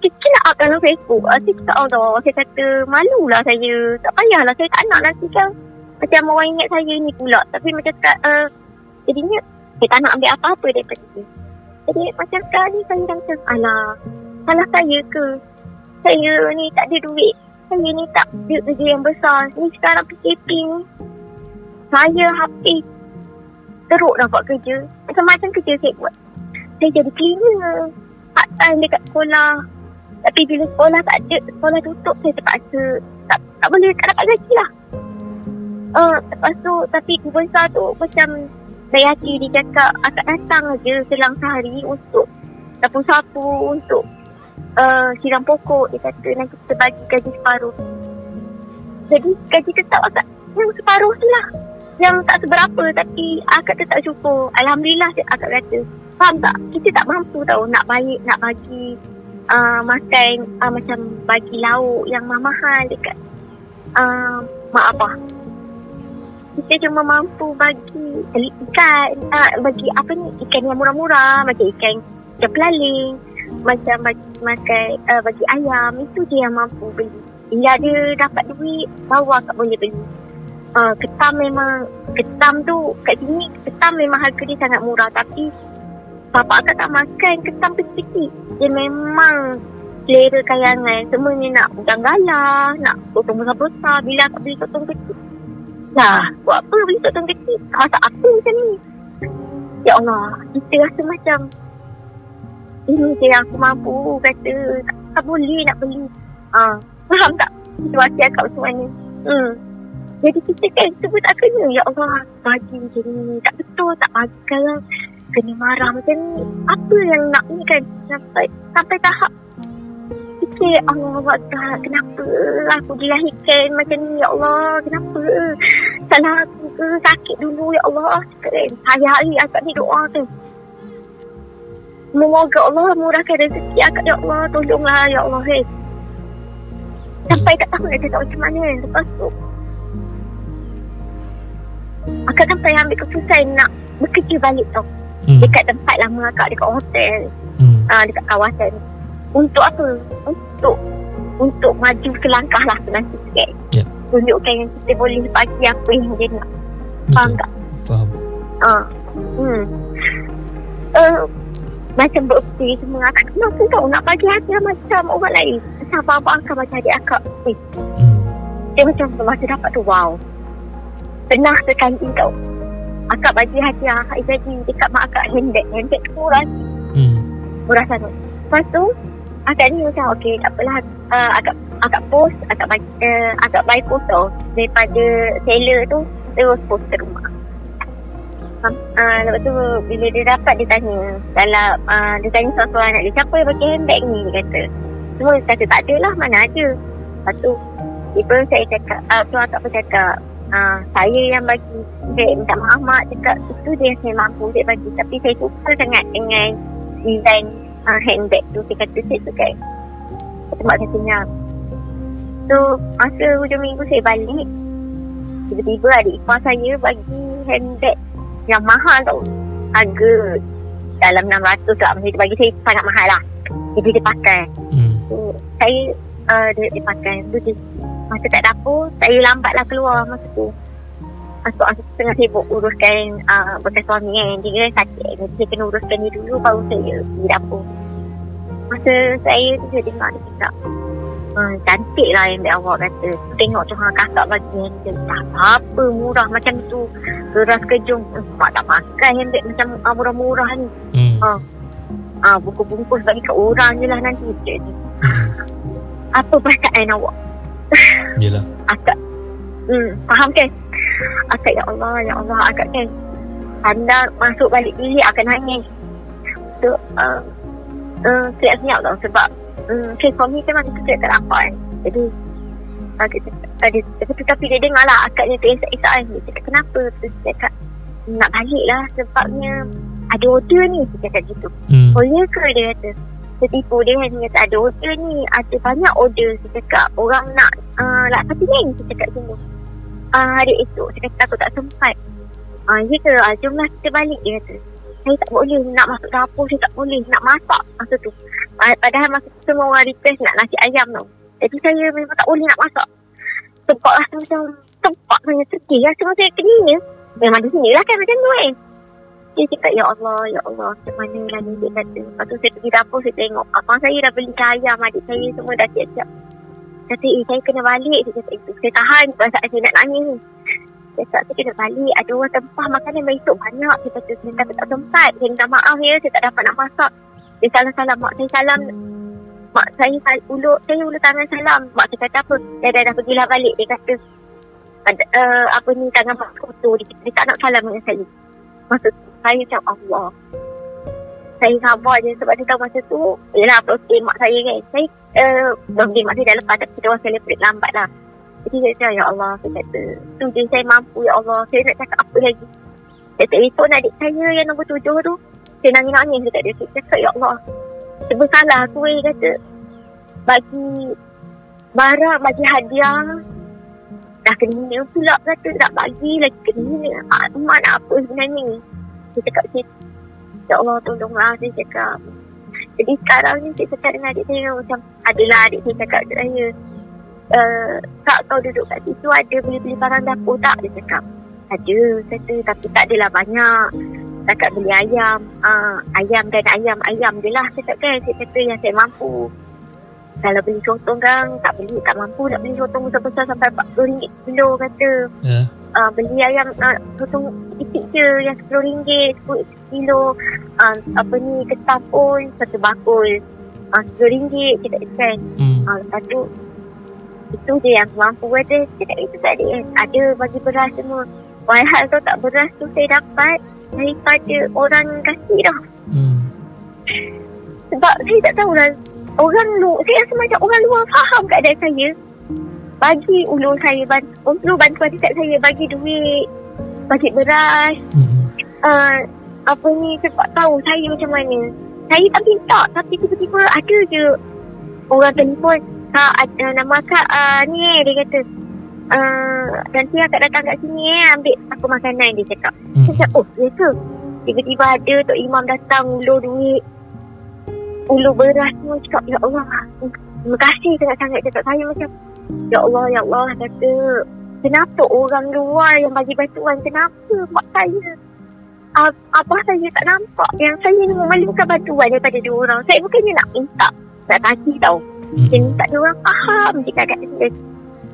Kita nak up dalam Facebook. Saya cakap Allah. Saya kata malulah saya. Tak payahlah. Saya tak nak nanti kan. Macam orang ingat saya ni pula. Tapi macam cakap jadinya saya tak nak ambil apa-apa daripada dia. Jadi macam sekarang ni saya macam alah, salah saya ke? Saya ni tak ada duit. Saya ni tak ada kerja yang besar. Ni sekarang PKP ni, saya habis teruk dah buat kerja. Macam-macam kerja saya buat. Saya jadi cleaner, part time dekat sekolah. Tapi bila sekolah tak ada, sekolah tutup, saya terpaksa tak boleh, tak dapat gaji lah. Lepas tu, tapi besar tu macam dari hati dia cakap akak datang je selang sehari untuk sapu-sapu, untuk siram pokok. Dia kata nanti kita bagi gaji separuh. Jadi gaji tetap akak yang separuh tu lah, yang tak seberapa, tapi akak tetap syukur. Alhamdulillah akak kata. Faham tak? Kita tak mampu tau nak bagi makan, macam bagi lauk yang mahal dekat mak abah. Kita cuma mampu bagi ikan, bagi ikan yang murah-murah, macam ikan pelaling, macam bagi ayam. Itu je yang mampu beli. Bila dia dapat duit, baru akak boleh beli. Ketam tu kat sini, ketam memang harga dia sangat murah. Tapi bapak akak tak makan ketam kecil-kecil. Dia memang selera kayangan. Semuanya nak udang galah, nak potong besar-besar. Bila akak beli potong kecil, lah, buat apa beli sotong kecil? Masak apa macam ni? Ya Allah, kita rasa macam ini je yang aku mampu. Kata tak boleh nak beli. Faham tak situasi akak macam mana? Jadi kita kan semua tak kena. Ya Allah, bagi macam ni tak betul, tak bagi kalau kena marah macam ni. Apa yang nak ni kan? Sampai tahap fikir, Allah Akbar, kenapa aku dilahirkan macam ni, ya Allah, kenapa salah aku ke, sakit dulu, ya Allah. Hari-hari akak ni doa tu, semoga Allah murahkan rezeki akak, ya Allah, tolonglah ya Allah. Sampai tak tahu nak cakap macam mana. Lepas tu Akak kan pernah ambil keputusan nak bekerja balik tau. Dekat tempat lama akak, dekat hotel, dekat kawasan. Untuk apa? Untuk maju selangkah lah nanti sikit. Tunjukkan yang kita boleh bagi apa yang dia nak. Faham tak? Faham. Macam berukti semua, akak mampu tau nak bagi hati macam orang lain. Macam abang akak, macam adik akak. Dia macam masa dapat tu, wow, pernah sekali tau akak bagi hadiah jadi dekat mak akak handbag tu murah sangat. Lepas tu akak ni macam okey, tak apalah, akak post, akak buy foto daripada seller tu, terus post ke rumah. Lepas tu bila dia dapat, dia tanya dalam dia tanya seorang anak dia, siapa yang pakai handbag ni, dia kata. Semua dia kata tak ada lah, mana ada. Lepas tu tiba saya cakap, tu akak pun cakap, saya yang bagi. Saya minta maaf mak, cakap itu dia saya mampu saya bagi, tapi saya suka sangat dengan design handbag tu. Saya kata saya suka. Sebab saya senyap. So masa hujung minggu saya balik, tiba-tiba adik ipar saya bagi handbag yang mahal tau, harga dalam 600 lah. Maksudnya dia bagi saya sangat mahal lah. Jadi dia pakai. So saya dia pakai tu. Masa kat dapur, saya lambatlah keluar masa tu. Masuk tengah sibuk uruskan bekas suami kan. Dia sakit. Jadi saya kena uruskan dia dulu, baru saya pergi dapur. Masa saya tu, saya dengar dia cakap, cantik lah yang awak kata. Tengok tu kakak bagi handbag. Tak apa, murah macam tu. Geras kejung. Mak tak pakai handbag macam murah-murah ni. Bungkus-bungkus bagi kat orang je lah nanti. Apa perasaan awak? Yelah. Akak faham kan? Akak ya Allah akak kan pandang masuk balik bilik akan nangis. So senyap tau. Sebab suami kan masa tu saya tak nampak kan. Jadi tapi dia dengar lah akaknya teresak-esak kan. Dia cakap kenapa? Terus dia cakap nak balik lah sebabnya ada order ni. Dia cakap gitu. Oh ya ke? Dia kata tertipu dia kan. Dia kata ada order ni, ada banyak order. Dia cakap orang nak lakpati kan. Dia cakap semua hari esok. Dia kata aku tak sempat. Ya ke? Jomlah kita balik. Dia kata saya tak boleh nak masuk dapur. Saya tak boleh nak masak masa tu. Padahal masa tu semua orang request nak nasi ayam tau. Jadi saya memang tak boleh nak masak. Sebab rasa macam tempat saya sedih. Rasa macam saya keningnya. Memang di sini lah kan macam tu kan. Dia cakap ya Allah macam mana lah ni. Dia kata lepas tu saya pergi dapur. Saya tengok abang saya dah beli ayam. Adik saya semua dah siap-siap. Kata saya kena balik. Dia kata itu saya tahan perasaan saya nak nangis ni. Dia kata saya kena balik. Ada orang tempah makanan besok banyak. Dia kata saya tak sempat. Saya minta maaf ya. Saya tak dapat nak masak. Dia salam-salam. Mak saya salam. Mak saya ulur tangan salam. Mak saya kata apa? Dah pergilah balik. Dia kata apa ni tangan mak kotor. Dia tak nak salam dengan saya. Masa tu saya macam Allah. Saya sabar je sebab dia tahu masa tu yelah birthday mak saya kan. Saya birthday mak saya dah lepas, tapi kita orang celebrate lambat lah. Jadi saya cakap ya Allah, saya kata tu je saya mampu ya Allah. Saya nak cakap apa lagi. Saya telefon adik saya yang nombor 7 tu. Saya nangis-nangis dekat dia. Saya cakap ya Allah, bersalah aku kata bagi barang, bagi hadiah dah kena hina pula, kata tak bagi lagi kena hina. Mak nak apa sebenarnya ni? Saya cakap ya Allah tolonglah. Saya cakap jadi sekarang ni saya cakap dengan adik saya macam adalah adik saya cakap kat saya, Kak kau duduk kat situ ada beli-beli barang dapur tak? Dia cakap ada. Kata tapi tak adalah banyak. Cakap beli ayam dan ayam je lah. Cakap kan, saya kata yang saya mampu. Kalau beli sotong kan tak mampu nak beli sotong besar-besar sampai RM40 kilo kata. Beli ayam sotong kecil je yang RM10 10 kilo. Apa ni ketam pun satu bakul RM10 cakap kan. Lepas tu itu je yang mampu kata. Cakap itu tadi kan ada bagi beras semua. Walhal tu tak beras tu saya dapat daripada orang kasih dah. Sebab saya tak tahulah orang saya rasa macam orang luar faham keadaan saya. Bagi ulur saya bantuan dekat saya, bagi duit, bagi beras. Apa ni sebab tahu saya macam mana. Saya tak minta, tapi tiba-tiba ada je orang telefon, Kak nama Kak ni dia kata nanti akak datang kat sini ambil apa makanan, dia cakap. Saya cakap, oh ya ke? Tiba-tiba ada Tok Imam datang ulur duit, ulur beras semua. Cakap, ya Allah, terima kasih sangat-sangat. Cakap saya macam, ya Allah, kata, kenapa orang luar yang bagi bantuan, kenapa mak saya, abah saya tak nampak yang saya ni memerlukan bantuan daripada dia orang. Saya bukannya nak minta, nak tagih tau. Saya minta dia orang faham jika kat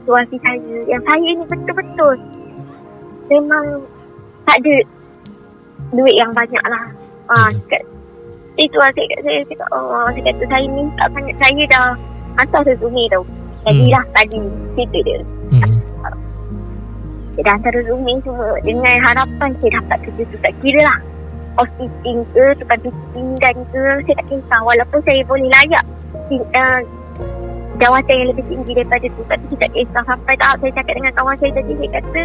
situasi saya, yang saya ni betul-betul memang tak ada duit yang banyak lah. Itu lah saya cakap, saya kata saya minta sangat, saya dah hantar resume tau. Jadilah tadi cerita dia. Saya dah hantar resume semua dengan harapan saya dapat kerja tu. Tak kira lah housekeeping ke, tukang cuci pinggan ke, saya tak kisah. Walaupun saya boleh layak jawatan yang lebih tinggi daripada tu, tapi saya tak kisah. Sampai tahap saya cakap dengan kawan saya tadi, saya kata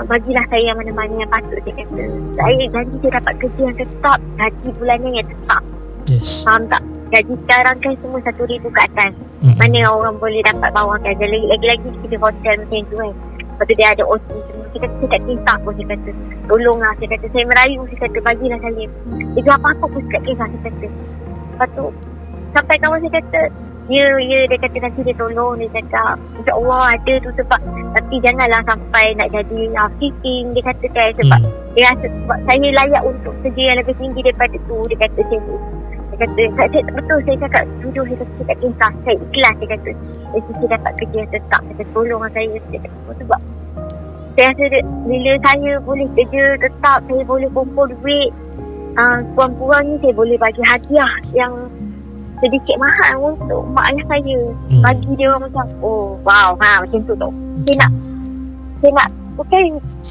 bagilah saya yang mana-mana yang patut. Saya kata saya janji saya dapat kerja yang tetap, gaji bulannya yang tetap. Faham tak? Gaji sekarang kan semua 1,000 ke atas. Mana orang boleh dapat bawah kan? Lagi-lagi kita hotel macam tu kan. Lepas tu dia ada OT semua. Saya kata saya tak kisah pun. Saya kata tolonglah. Saya kata saya merayu. Saya kata bagilah saya. Dia apa-apa pun saya tak kisah. Saya kata. Lepas tu sampai kawan saya kata, ya, dia kata nanti dia tolong. Dia cakap, InsyaAllah ada tu sebab, tapi janganlah sampai nak jadi housekeeping. Dia kata kan, sebab dia rasa sebab saya layak untuk kerja yang lebih tinggi daripada tu. Dia kata macam tu. Dia kata, saya betul, saya cakap jujur, saya kata saya tak kisah, saya ikhlas. Dia kata, saya dapat kerja yang tetap. Dia kata, tolonglah saya. Dia kata, sebab saya rasa bila saya boleh kerja tetap, saya boleh kumpul duit, kurang-kurangnya saya boleh bagi hadiah yang sedikit mahal untuk mak ayah saya. Bagi dia orang macam, oh wow, macam tu tau.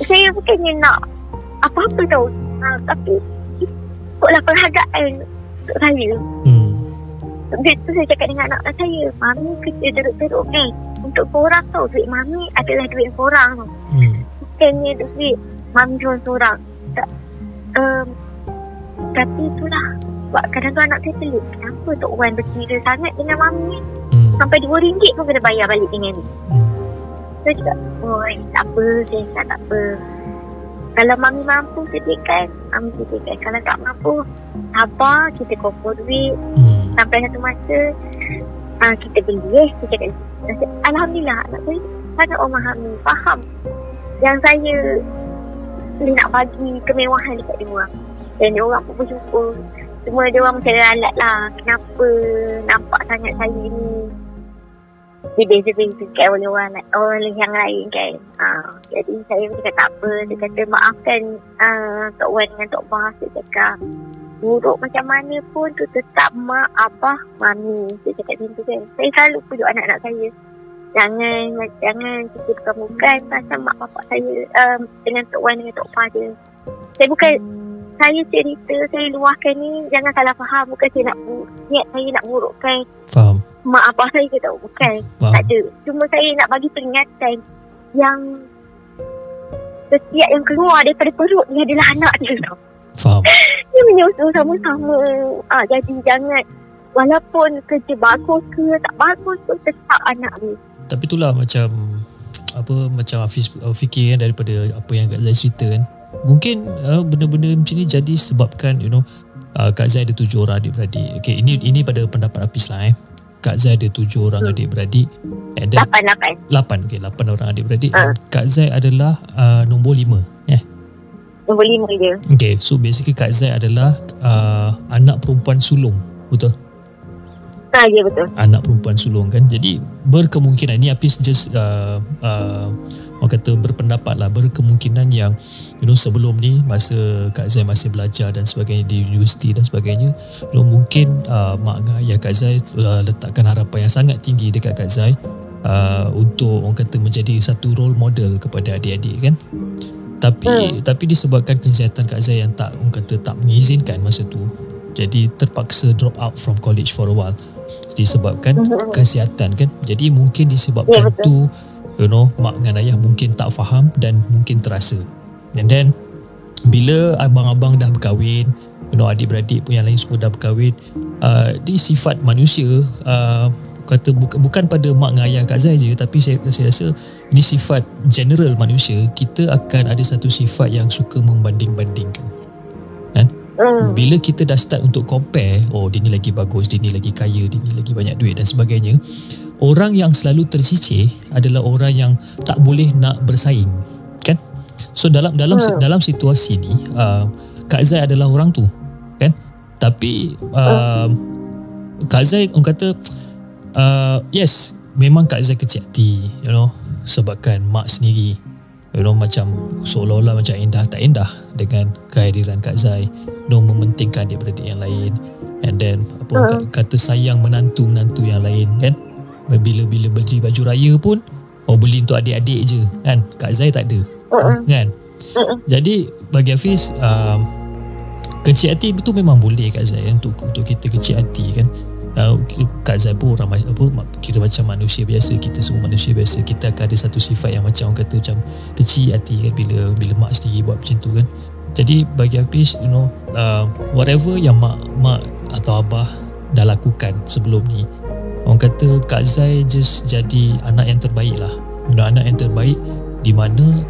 Saya bukannya nak apa-apa tau, tapi ikutlah penghargaan untuk saya. Sebab tu saya cakap dengan anak saya, mami kerja teruk-teruk ni untuk korang tau. Duit mami adalah duit korang tau. Bukannya duit mami seorang-seorang. Tapi itulah, sebab kadang-kadang anak saya pelik, kenapa Tok Wan berkira sangat dengan mami sampai RM2 pun kena bayar balik dengan ni. Saya cakap, tak apa, saya cakap tak apa. Kalau mami mampu sediakan, mami sediakan. Kalau tak mampu, sabar, kita kumpul duit. Sampai satu masa kita beli. Saya cakap, alhamdulillah anak saya sangat memahami, faham yang saya boleh nak bagi kemewahan dekat dia orang. Dan dia orang pun bersyukur. Semua dia orang macam ralat lah, kenapa nampak sangat saya ni dibeza-beza kan oleh orang yang lain kan. Jadi saya cakap tak apa. Dia kata maafkan Tok Wan dengan Tok Bah. Saya cakap buruk macam mana pun tu tetap mak, abah, mami. Saya cakap macam tu kan. Saya selalu pujuk anak-anak saya, Jangan kita bukan pasal mak bapak saya dengan Tok Wan dengan Tok Bah je. Saya cerita, saya luahkan ni, jangan salah faham. Bukan saya nak niat saya nak burukkan mak abah saya ke tau. Bukan. Tak ada. Cuma saya nak bagi peringatan yang setiap yang keluar daripada perut ni adalah anak dia tau. Dia menyusul sama-sama. Jadi jangan, walaupun kerja bagus ke tak bagus pun tetap anak dia. Tapi itulah macam Hafiz fikir kan, daripada apa yang Kak Zai cerita kan. Mungkin benda-benda macam ni jadi sebabkan Kak Zai ada 7 orang adik-beradik. Okay, ini pada pendapat Hafiz lah Kak Zai ada 7 orang adik-beradik. 8 okay, 8 orang adik-beradik. Kak Zai adalah nombor 5 Nombor 5 je. Okay, so basically Kak Zai adalah anak perempuan sulung. Betul? Ya, betul. Anak perempuan sulung kan. Jadi berkemungkinan ni Hafiz just orang kata berpendapat lah, berkemungkinan yang sebelum ni masa Kak Zai masih belajar dan sebagainya di universiti dan sebagainya, mungkin mak dan ayah Kak Zai letakkan harapan yang sangat tinggi dekat Kak Zai untuk orang kata menjadi satu role model kepada adik-adik kan. Tapi disebabkan kesihatan Kak Zai yang orang kata tak mengizinkan masa tu, jadi terpaksa drop out from college for a while disebabkan kesihatan kan. Jadi mungkin disebabkan tu mak dengan ayah mungkin tak faham dan mungkin terasa. And then bila abang-abang dah berkahwin, adik-beradik pun yang lain semua dah berkahwin, di sifat manusia kata bukan pada mak dengan ayah Kak Zai je, tapi saya rasa ini sifat general manusia. Kita akan ada satu sifat yang suka membanding-bandingkan kan. Bila kita dah start untuk compare, oh dia ni lagi bagus, dia ni lagi kaya, dia ni lagi banyak duit dan sebagainya, orang yang selalu tercicir adalah orang yang tak boleh nak bersaing kan. So dalam situasi ni Kak Zai adalah orang tu kan. Tapi Kak Zai orang kata yes, memang Kak Zai kecil hati, you know, sebabkan mak sendiri, you know, macam seolah-olah macam endah tak endah dengan kehadiran Kak Zai, you know, mementingkan adik-beradik yang lain, and then kata sayang menantu-menantu yang lain kan. Bila beli baju raya pun beli untuk adik-adik je kan, Kak Zai tak ada kan. Jadi bagi Hafiz, kecil hati itu memang boleh Kak Zai, untuk kita kecil hati kan. Kak Zai pun orang kira macam manusia biasa, kita semua manusia biasa, kita akan ada satu sifat yang macam orang kata macam kecil hati kan, bila mak sendiri buat macam tu kan. Jadi bagi Hafiz, you know, whatever yang mak atau abah dah lakukan sebelum ni, orang kata Kak Zai just jadi anak yang terbaik lah, you know, anak yang terbaik, di mana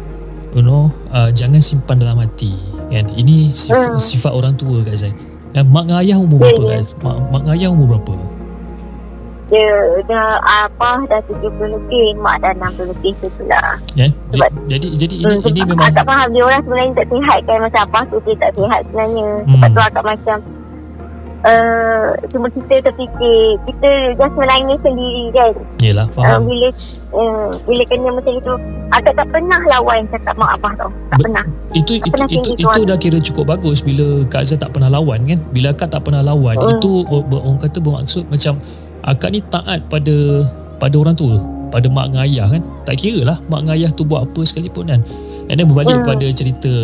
you know, jangan simpan dalam hati kan. Ini sifat orang tua Kak Zai. Dan mak dengan ayah umur berapa guys? Mak dengan ayah umur berapa? Dia dah dah 70 lebih, mak dah 60 lebih sebelah. Ya. Jadi ini memang agak faham dia orang sebenarnya tak sihat kan, macam apa tu dia tak sihat sebenarnya. Sebab tu agak macam cuma kita terfikir, kita just menangis sendiri kan. Yelah, faham. Bila kena macam itu, agak tak pernah lawan cakap mak abah tau. Tak pernah. Itu dah kira cukup bagus bila Kak Zai tak pernah lawan kan. Bila Kak tak pernah lawan, itu orang kata bermaksud macam Kak ni taat pada orang tua, pada mak dengan ayah kan. Tak kira lah mak dengan ayah tu buat apa sekalipun kan. And then berbalik pada cerita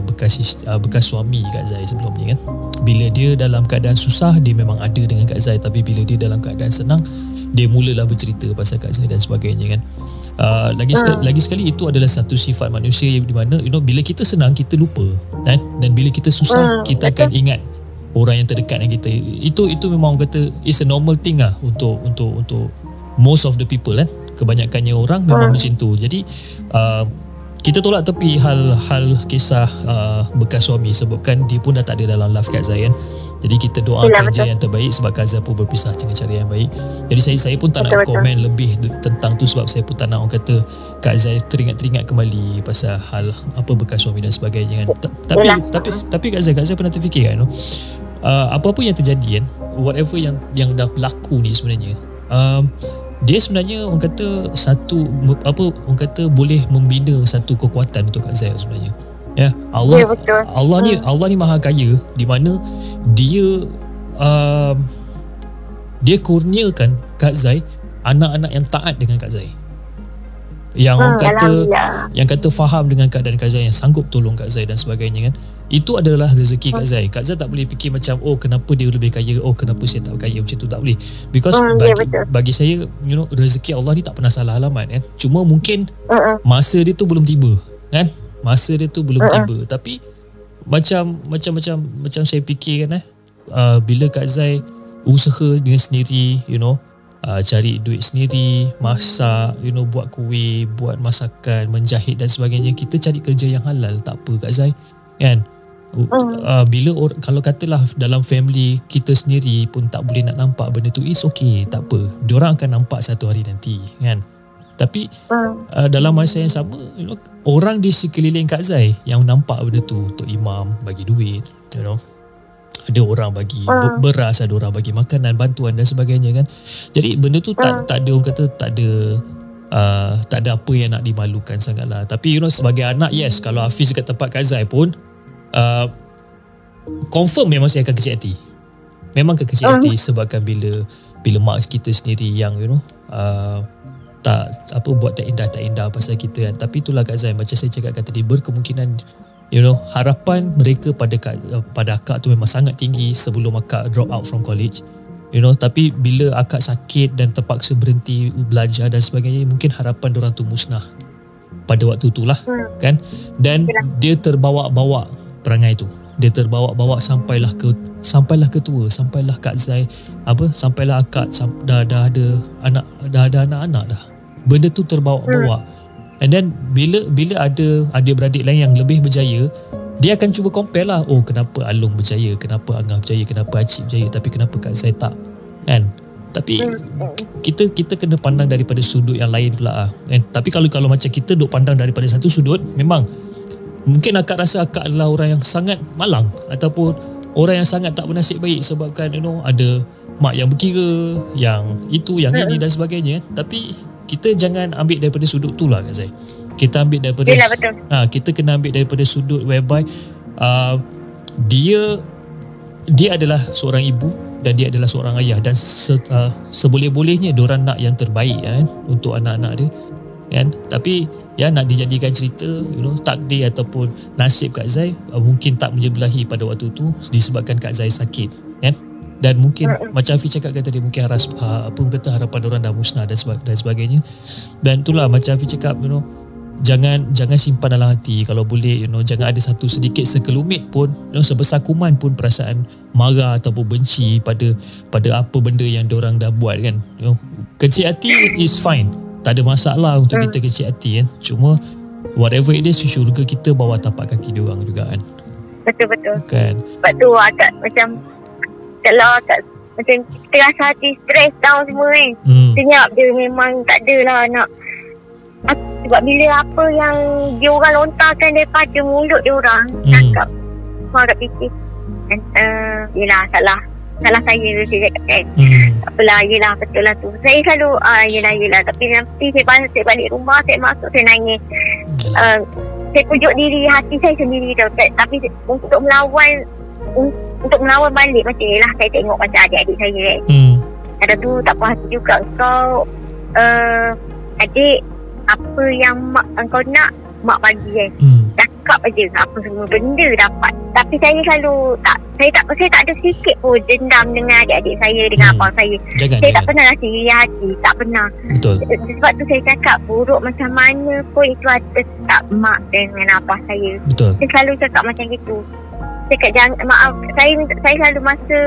bekas suami Kak Zai sebelum ni kan. Bila dia dalam keadaan susah, dia memang ada dengan Kak Zai, tapi bila dia dalam keadaan senang, dia mulalah bercerita pasal Kak Zai dan sebagainya kan. Lagi sekali itu adalah satu sifat manusia yang di mana, you know, bila kita senang kita lupa kan, dan bila kita susah kita akan ingat orang yang terdekat dengan kita. Itu memang orang kata it's a normal thing lah untuk most of the people kan. Kebanyakannya orang memang macam tu. Jadi kita tolak tepi hal kisah bekas suami, sebabkan dia pun dah tak ada dalam life Kak Zai kan. Jadi kita doakan je yang terbaik, sebab Kak Zai pun berpisah dengan cara yang baik. Jadi saya pun tak nak komen lebih tentang tu, sebab saya pun tak nak orang kata Kak Zai teringat kembali pasal hal apa bekas suami dan sebagainya kan. Tapi Kak Zai pernah terfikir kan, apa-apa yang terjadi kan, whatever yang dah berlaku ni sebenarnya, dia sebenarnya orang kata orang kata boleh membina satu kekuatan untuk Kak Zai sebenarnya. Ya, Allah ni maha kaya, di mana dia kurniakan Kak Zai anak-anak yang taat dengan Kak Zai. Yang orang kata faham dengan keadaan Kak Zai, yang sanggup tolong Kak Zai dan sebagainya kan. Itu adalah rezeki Kak Zai. Kak Zai tak boleh fikir macam kenapa dia lebih kaya, kenapa saya tak kaya, macam tu tak boleh. Because bagi saya, you know, rezeki Allah ni tak pernah salah alamat kan. Cuma mungkin masa dia tu belum tiba kan. Masa dia tu belum tiba. Tapi macam saya fikir kan, bila Kak Zai usaha dengan sendiri, you know, cari duit sendiri, masak, you know, buat kuih, buat masakan, menjahit dan sebagainya. Kita cari kerja yang halal, tak apa Kak Zai kan. Bila kalau katalah dalam family kita sendiri pun tak boleh nak nampak benda tu, it's okay, tak apa, diorang akan nampak satu hari nanti kan. Tapi dalam masa yang sama, you know, orang di sekeliling Kak Zai yang nampak benda tu, Tok Imam bagi duit, you know, ada orang bagi beras, ada orang bagi makanan, bantuan dan sebagainya kan. Jadi benda tu tak ada orang kata tak ada apa yang nak dimalukan sangatlah. Tapi you know, sebagai anak, yes, kalau Hafiz dekat tempat Kak Zai pun confirm memang saya akan kecil hati. Memang kecil hati sebabkan bila mak kita sendiri yang you know buat tak indah pasal kita kan. Tapi itulah Kak Zai, macam saya cakapkan tadi, berkemungkinan you know, harapan mereka pada akak tu memang sangat tinggi sebelum akak drop out from college, you know. Tapi bila akak sakit dan terpaksa berhenti belajar dan sebagainya, mungkin harapan diorang tu musnah pada waktu itulah kan. Dan dia terbawa-bawa perangai tu, dia terbawa-bawa sampailah ke tua, sampailah Kak Zai sampailah akak dah ada anak-anak dah. Benda tu terbawa-bawa. And then bila ada adik-beradik lain yang lebih berjaya, dia akan cuba compare lah. Oh, kenapa Along berjaya, kenapa Angah berjaya, kenapa Acik berjaya, tapi kenapa Kak Zai tak, kan? Tapi kita kena pandang daripada sudut yang lain pula kan? Tapi kalau macam kita duk pandang daripada satu sudut, memang mungkin akak rasa akak adalah orang yang sangat malang ataupun orang yang sangat tak bernasib baik sebabkan ada mak yang berkira, yang itu, yang ini dan sebagainya. Tapi kita jangan ambil daripada sudut tu lah Kak Zai. Kita ambil daripada kita kena ambil daripada sudut whereby dia adalah seorang ibu dan dia adalah seorang ayah, dan seboleh-bolehnya diorang nak yang terbaik kan untuk anak-anak dia kan. Tapi nak dijadikan cerita takdir ataupun nasib Kak Zai mungkin tak menyebelahi pada waktu tu disebabkan Kak Zai sakit kan. Dan mungkin macam Afi cakap tadi, mungkin harapan orang dah musnah dan sebagainya. Dan itulah macam Afi cakap, jangan simpan dalam hati. Kalau boleh, jangan ada satu sedikit sekelumit pun, sebesar kuman pun perasaan marah ataupun benci pada apa benda yang diorang dah buat kan. Kecil hati is fine, tak ada masalah untuk kita kecil hati kan. Cuma whatever it is, syurga kita bawah tapak kaki diorang juga kan. Betul-betul kan. Sebab tu agak macam kalau agak macam kita rasa hati stres down semua kan. Senyap dia memang tak adalah nak. Sebab bila apa yang dia orang lontarkan daripada mulut dia orang cakap, semua agak fikir yelah salah saya cakap kan. Tak apalah, yelah betul lah tu. Saya selalu yelah. Tapi nanti saya balik rumah, saya masuk, saya nangis. Saya pujuk diri hati saya sendiri tau. Tapi untuk melawan balik macam yelah, saya tengok macam adik-adik saya kan. Ada tu tak puas hati juga. Kau adik, apa yang mak kau nak, mak bagi kan. Cakap aje apa semua benda dapat. Tapi saya selalu saya tak ada sikit pun dendam dengan adik-adik saya, dengan abang saya. Saya tak pernah rasa iri hati, tak pernah. Betul. Sebab tu saya cakap buruk macam mana pun itu ada tetap mak dengan abang saya. Betul. Saya selalu cakap macam gitu. Cakap jangan, maaf, saya selalu masa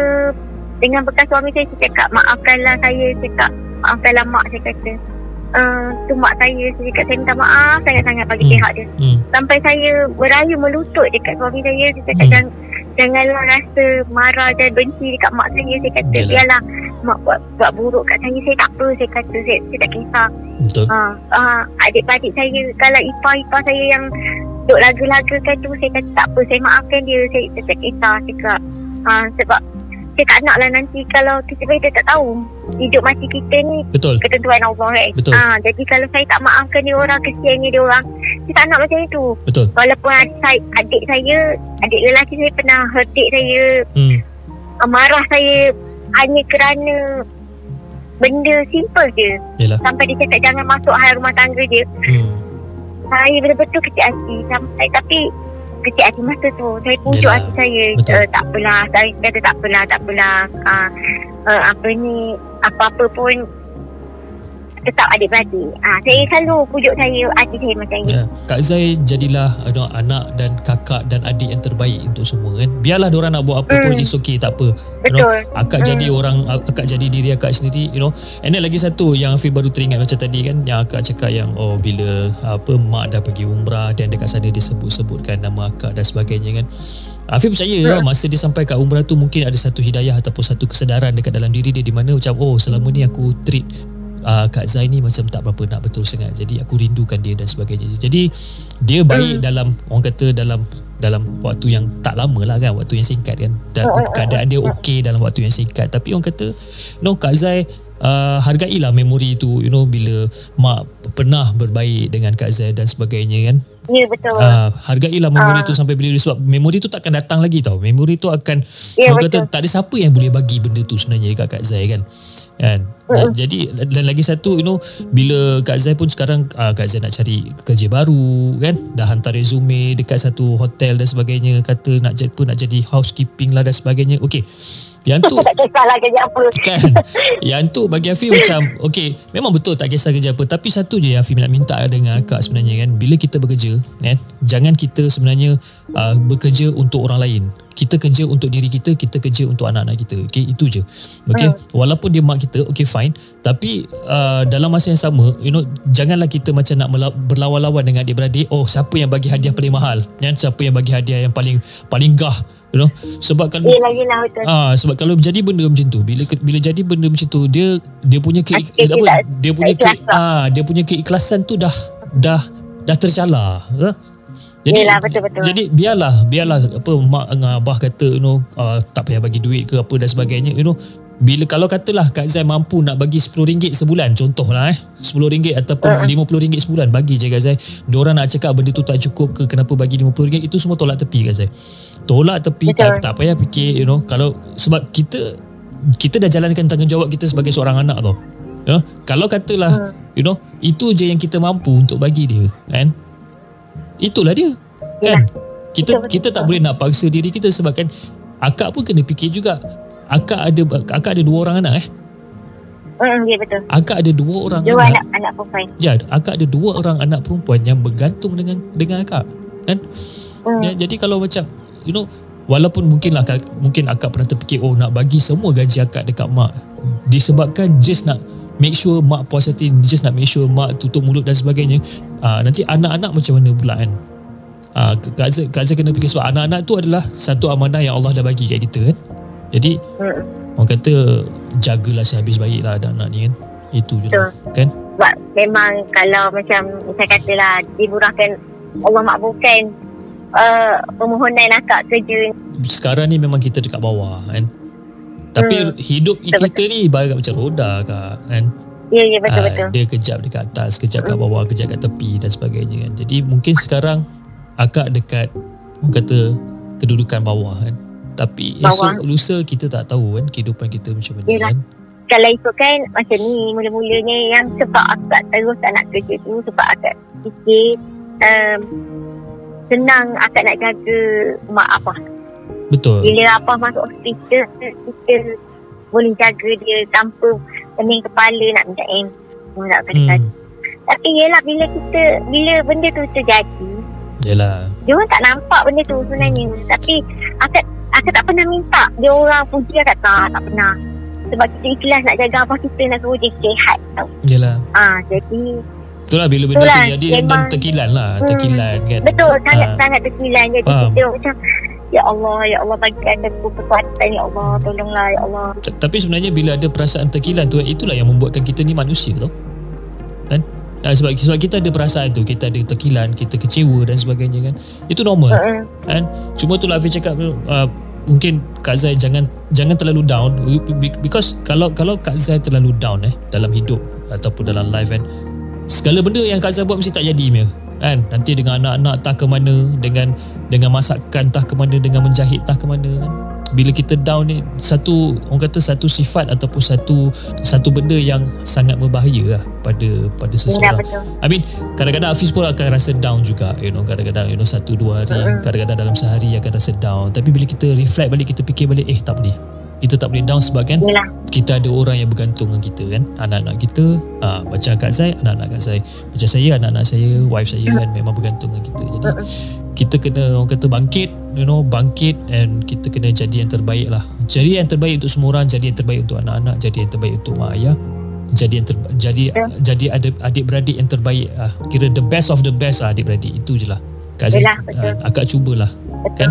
dengan bekas suami saya cakap maafkanlah saya, cakap maafkanlah mak, saya kata tu mak saya cakap saya minta maaf sangat-sangat bagi pihak dia. Sampai saya berayu melutut dekat suami saya cakap janganlah rasa marah dan benci dekat mak saya kata biarlah mak buat buruk kat saya tak apa, saya kata saya tak kisah. Betul. Adik-adik saya, kalau ipar saya yang duk laga-lagakan tu, saya kata tak apa, saya maafkan dia, saya tak kisah cakap. Sebab saya tak nak lah nanti kalau kita tak tahu hidup mati kita ni. Betul. Ketentuan Allah kan. Betul. Jadi kalau saya tak maafkan dia orang, kesiannya dia orang, saya tak nak macam itu. Betul. Walaupun adik lelaki saya pernah herdik saya, marah saya hanya kerana benda simple je. Yelah. Sampai dia cakap jangan masuk hal rumah tangga dia. Saya betul-betul kecil hati sampai, tapi kecil hati masa tu saya pujuk hati saya. Tak apalah, saya kata tak apalah, apa-apa pun tetap adik-beradik. Saya selalu pujuk hati saya macam ni. Kak Zai jadilah anak dan kakak dan adik yang terbaik untuk semua kan. Biarlah diorang nak buat apa pun, it's okay, tak apa. Betul. Akak jadi akak jadi diri akak sendiri, And then lagi satu yang Afiq baru teringat macam tadi kan, yang akak cakap yang bila mak dah pergi umrah dan dekat sana dia sebutkan nama akak dan sebagainya kan. Afiq percaya masa dia sampai kat umrah tu mungkin ada satu hidayah ataupun satu kesedaran dekat dalam diri dia, di mana macam selama ni aku treat Kak Zai ni macam tak berapa nak betul sangat, jadi aku rindukan dia dan sebagainya. Jadi dia baik dalam, orang kata dalam waktu yang tak lama lah kan, waktu yang singkat kan, dan keadaan dia okey dalam waktu yang singkat. Tapi orang kata Kak Zai hargailah memori tu, bila mak pernah berbaik dengan Kak Zai dan sebagainya kan. Ya, betul. Hargailah memori tu sampai bila, sebab memori tu takkan datang lagi tau. Memori tu akan, orang kata tak ada siapa yang boleh bagi benda tu sebenarnya dekat Kak Zai kan. Jadi dan lagi satu, bila Kak Zai pun sekarang Kak Zai nak cari kerja baru kan, dah hantar resume dekat satu hotel dan sebagainya, kata nak jadi housekeeping lah dan sebagainya. Okey, yang tu tak kisahlah kerja apa kan. Yang tu bagi Afiq macam memang betul tak kisah kerja apa, tapi satu je yang Afiq nak minta dengan akak sebenarnya kan, bila kita bekerja kan, jangan kita sebenarnya bekerja untuk orang lain. kita kerja untuk diri kita, kita kerja untuk anak-anak kita. Okay, itu je. Okay, walaupun dia mak kita, okay fine. Tapi dalam masa yang sama, janganlah kita macam nak berlawan-lawan dengan adik-beradik. Oh, siapa yang bagi hadiah paling mahal? Siapa yang bagi hadiah yang paling gah? Sebab kalau betul. Sebab kalau jadi benda macam tu, bila jadi benda macam tu, dia punya dia punya keikhlasan tu dah tercalar. Jadi, betul. Jadi biarlah apa mak dengan abah kata tak payah bagi duit ke apa dan sebagainya. Bila kalau katalah Kak Zai mampu nak bagi RM10 sebulan, contohlah RM10 ataupun RM50 sebulan, bagi je Kak Zai. Diorang nak cakap benda tu tak cukup ke, kenapa bagi RM50, itu semua tolak tepi Kak Zai. Tolak tepi, tak payah fikir. Kalau sebab kita dah jalankan tanggungjawab kita sebagai seorang anak tau. Kalau katalah itu je yang kita mampu untuk bagi dia, kan, itulah dia, kan. Kita tak boleh nak paksa diri kita, sebab kan akak pun kena fikir juga. Akak ada 2 orang anak ya betul. Akak ada 2 orang anak perempuan. Ya, akak ada 2 orang anak perempuan yang bergantung dengan akak, kan. Jadi kalau macam walaupun mungkin akak pernah terfikir nak bagi semua gaji akak dekat mak, disebabkan just nak make sure mak puas hati, just nak make sure mak tutup mulut dan sebagainya. Nanti anak-anak macam mana pula, kan. Kak Zai kena fikir, sebab anak-anak tu adalah satu amanah yang Allah dah bagi kat kita, kan. Jadi orang kata jagalah sehabis baik lah anak-anak ni, kan. Itu je lah, kan. Sebab memang kalau macam saya katalah dimurahkan, Allah makbulkan permohonan akak kerja. Sekarang ni memang kita dekat bawah, kan. Tapi hidup kita ni ibarat macam roda Kak, kan. Ya betul. Dia kejap dekat atas, kejap kat bawah, kejap kat tepi dan sebagainya, kan. Jadi mungkin sekarang akak dekat orang kata kedudukan bawah, kan. Tapi esok lusa kita tak tahu, kan, kehidupan kita macam mana, kan. Kalau ikutkan macam ni, mula-mulanya yang sebab akak terus tak nak kerja tu, sebab akak fikir senang akak nak jaga mak abah. Betul. Bila abah masuk hospital, kita boleh jaga dia tanpa pening kepala nak minta nak kata. Tapi yelah, bila benda tu terjadi, yelah, dia orang tak nampak benda tu sebenarnya. Tapi akak tak pernah minta dia orang puji akak, tak pernah. Sebab kita ikhlas nak jaga abah kita, nak suruh dia sihat tau. Yelah. Jadi itulah bila benda tu jadi memang terkilan lah, kan. Betul, sangat terkilan. Jadi kita macam Ya Allah bagikan aku kekuatan, Ya Allah, tolonglah Ya Allah. Tapi sebenarnya bila ada perasaan terkilan tu, itulah yang membuatkan kita ni manusia tau, kan. Sebab kita ada perasaan tu, kita ada terkilan, kita kecewa dan sebagainya, kan. Itu normal, kan. Cuma itulah Hafiz cakap, mungkin Kak Zai jangan terlalu down, because kalau Kak Zai terlalu down dalam hidup ataupun dalam life, kan, segala benda yang Kak Zai buat mesti tak jadi punya, kan. Nanti dengan anak-anak tak ke mana, dengan masakan tak ke mana, dengan menjahit tak ke mana, kan. Bila kita down ni, satu sifat ataupun satu benda yang sangat berbahaya lah pada seseorang. I mean, kadang-kadang Hafiz pun akan rasa down juga, kadang-kadang 1-2 hari, kadang-kadang dalam sehari akan rasa down. Tapi bila kita reflect balik, kita fikir balik, tak boleh. Kita tak boleh down sebab kan kita ada orang yang bergantung dengan kita, kan. Anak-anak kita, macam Kak Zai, anak-anak Kak Zai, macam saya, anak-anak saya, wife saya, kan, memang bergantung dengan kita. Jadi kita kena, orang kata, bangkit, and kita kena jadi yang terbaik lah. Jadi yang terbaik untuk semua orang, jadi yang terbaik untuk anak-anak, jadi yang terbaik untuk mak ayah, jadi ada adik-beradik yang terbaik lah. Kira the best of the best lah adik-beradik. Itu je lah Kak Zai. Akak cubalah, kan.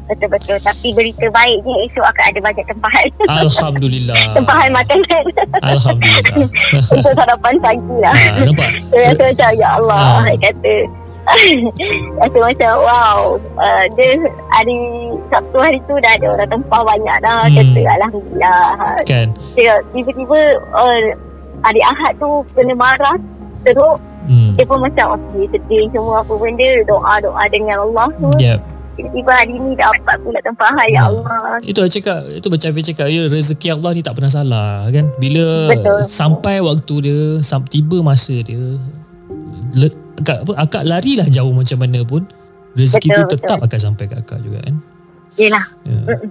Betul. Tapi berita baiknya esok akan ada bajet tempahan. Alhamdulillah. Tempahan makanan. Alhamdulillah. Untuk sarapan pagi lah. Nampak? Saya rasa macam, ya Allah, kata. Rasa macam wow. Dia hari Sabtu hari tu dah ada orang tempah banyak dah. Kata Alhamdulillah, kan. Tiba-tiba hari Ahad tu kena marah teruk. Dia pun macam sedih semua apa benda. Doa dengan Allah tu. Tiba-tiba hari ni dapat pula tempahan, ya Allah. Itu macam Hafiz cakap, rezeki Allah ni tak pernah salah, kan. Bila sampai waktu dia, tiba masa dia, akak larilah jauh macam mana pun, rezeki tu tetap akan sampai ke akak juga, kan. Yelah.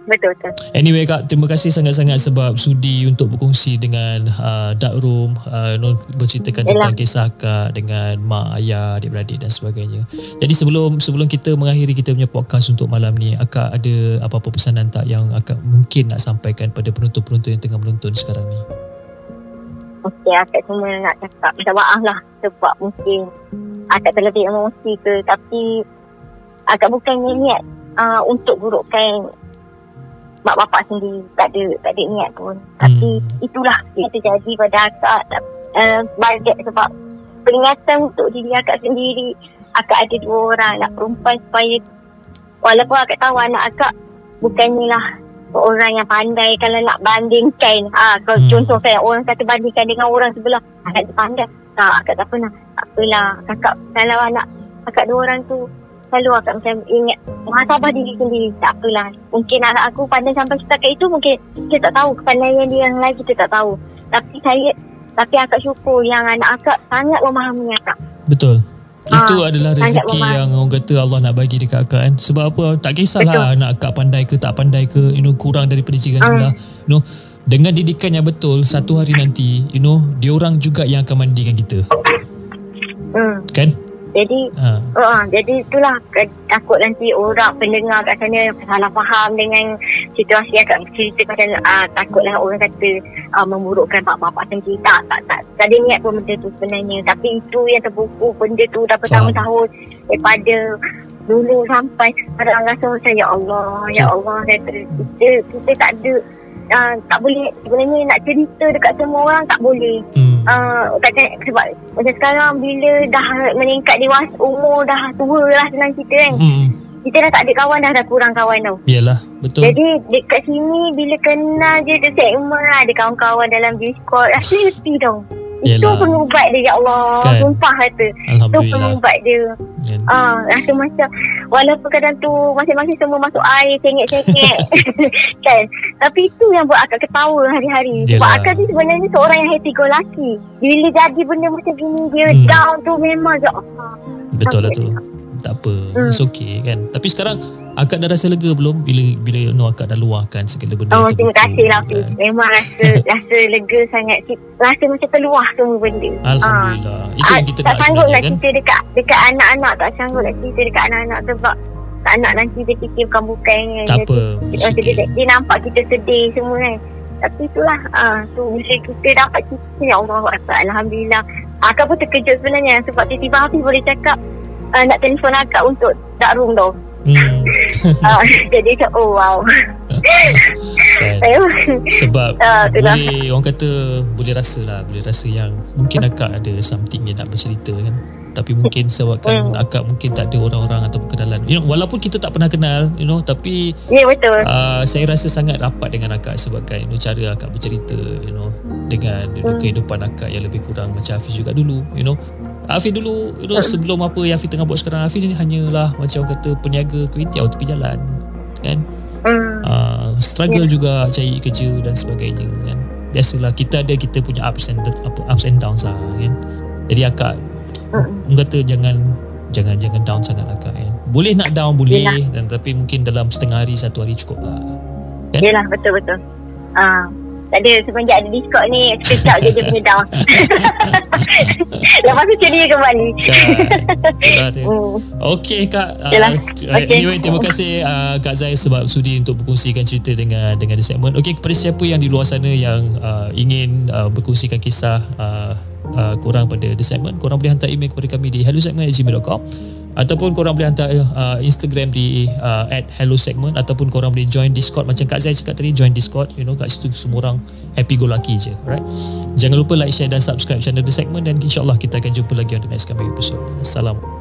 Betul. Anyway Kak, terima kasih sangat-sangat sebab sudi untuk berkongsi dengan Dark Room, berceritakan tentang kisah Kak dengan mak, ayah, adik-beradik dan sebagainya. Jadi sebelum kita mengakhiri kita punya podcast untuk malam ni, Akak ada apa-apa pesanan tak yang Akak mungkin nak sampaikan pada penonton-penonton yang tengah menonton sekarang ni? Okey, Akak cuma nak cakap minta maaf lah sebab mungkin Akak terlebih emosi ke, tapi Akak bukannya niat untuk burukkan mak bapak sendiri, tak ada niat pun. Tapi itulah yang terjadi pada Akak. Sebab peringatan untuk diri Akak sendiri, Akak ada 2 orang anak perempuan, supaya walaupun Akak tahu anak Akak bukannya lah orang yang pandai. Kalau nak bandingkan, kalau contoh saya orang kata bandingkan dengan orang sebelah, Akak pandai tak, Akak tak pernah. Tak apalah Kakak, kalau anak Akak 2 orang tu, selalu Akak macam ingat muhasabah diri sendiri. Tak apalah, mungkin anak aku pandai sampai setakat itu, mungkin kita tak tahu kepandaian dia yang lain, kita tak tahu. Tapi Akak syukur yang anak Akak sangat memahami Akak. Betul. Itu adalah rezeki yang orang kata Allah nak bagi dekat Akak kan. Sebab apa, tak kisahlah anak Akak pandai ke tak pandai ke, kurang daripada jiran sebelah, dengan didikan yang betul, satu hari nanti diorang juga yang akan mandikan kita. Kan? Jadi jadi itulah, takut nanti orang pendengar kat sana salah faham dengan situasi Akak cerita pasal takutlah orang kata memburukkan mak bapak sendiri. Tak ada niat pun benda tu sebenarnya. Tapi itu yang terbuku, benda tu dah bertahun-tahun daripada dulu sampai sekarang. Rasa macam ya Allah kata kita tak ada, tak boleh sebenarnya nak cerita dekat semua orang, tak boleh. Sebab macam sekarang bila dah meningkat dewasa, umur dah tua lah, senang cerita kan. Kita dah tak ada kawan, dah kurang kawan tau. Yalah, betul. Jadi dekat sini bila kenal je tu segmen, ada kawan-kawan dalam Discord, rasa happy tau. Itu pengubat dia, ya Allah kan? Sumpah kata itu pengubat dia. Rasa macam walaupun kadang tu masing-masing semua masuk air, cengek-cengek kan, tapi itu yang buat Akak ketawa hari-hari. Sebab Akak ni sebenarnya seorang yang happy go lucky. Bila jadi benda macam gini, dia down tu memang ya Allah. Betul lah tu. Tak apa, it's okay kan. Tapi sekarang Akak dah rasa lega belum bila Akak dah luahkan segala benda tu? Terima kasih lah Fiz. Memang rasa lega sangat. Rasa macam terluah semua benda. Alhamdulillah. Itu yang kita tak nak sanggup nak kan? cerita dekat anak-anak. Tak sanggup nak cerita dekat anak-anak sebab tak nak nanti dia fikir bukan-bukannya. Tak apa, dia nampak kita sedih semua kan. Tapi itulah tu bila kita dapat cerita, ya Allah, Alhamdulillah. Akak pun terkejut sebenarnya sebab tiba-tiba Hafiz boleh cakap nak telefon Akak untuk Dark Room tau. Jadi wow. Sebab boleh, orang kata boleh rasa yang mungkin Akak ada something yang nak bercerita kan. Tapi mungkin sebabkan Akak mungkin tak ada orang-orang atau kenalan, walaupun kita tak pernah kenal, tapi betul. Saya rasa sangat rapat dengan Akak sebabkan cara Akak bercerita, dengan kehidupan Akak yang lebih kurang macam Hafiz juga dulu. Hafiz dulu, sebelum apa yang Hafiz tengah buat sekarang, Hafiz ni hanyalah macam orang kata peniaga kuintiau tepi jalan kan. Struggle juga cari kerja dan sebagainya kan. Biasalah kita punya ups and downs lah kan. Jadi Akak kata jangan down sangat Akak kan. Boleh nak down boleh, dan tapi mungkin dalam setengah hari, satu hari cukup lah kan? Yelah, betul. Tak ada, semenjak ada Discord ni sekejap je dia punya down. Lepas tu ceria kembali. Okey Kak, anyway terima kasih Kak Zai sebab sudi untuk berkongsikan cerita dengan The Segment. Okey, kepada siapa yang di luar sana yang ingin berkongsikan kisah korang pada The Segment, korang boleh hantar email kepada kami di hellosegment@gmail.com, ataupun korang boleh hantar Instagram di @hellosegment, ataupun korang boleh join Discord macam Kak Zai cakap tadi, join Discord. Kat situ semua orang happy go lucky je, right? Jangan lupa like, share dan subscribe channel The Segment, dan insyaAllah kita akan jumpa lagi on the next coming episode. Assalamualaikum.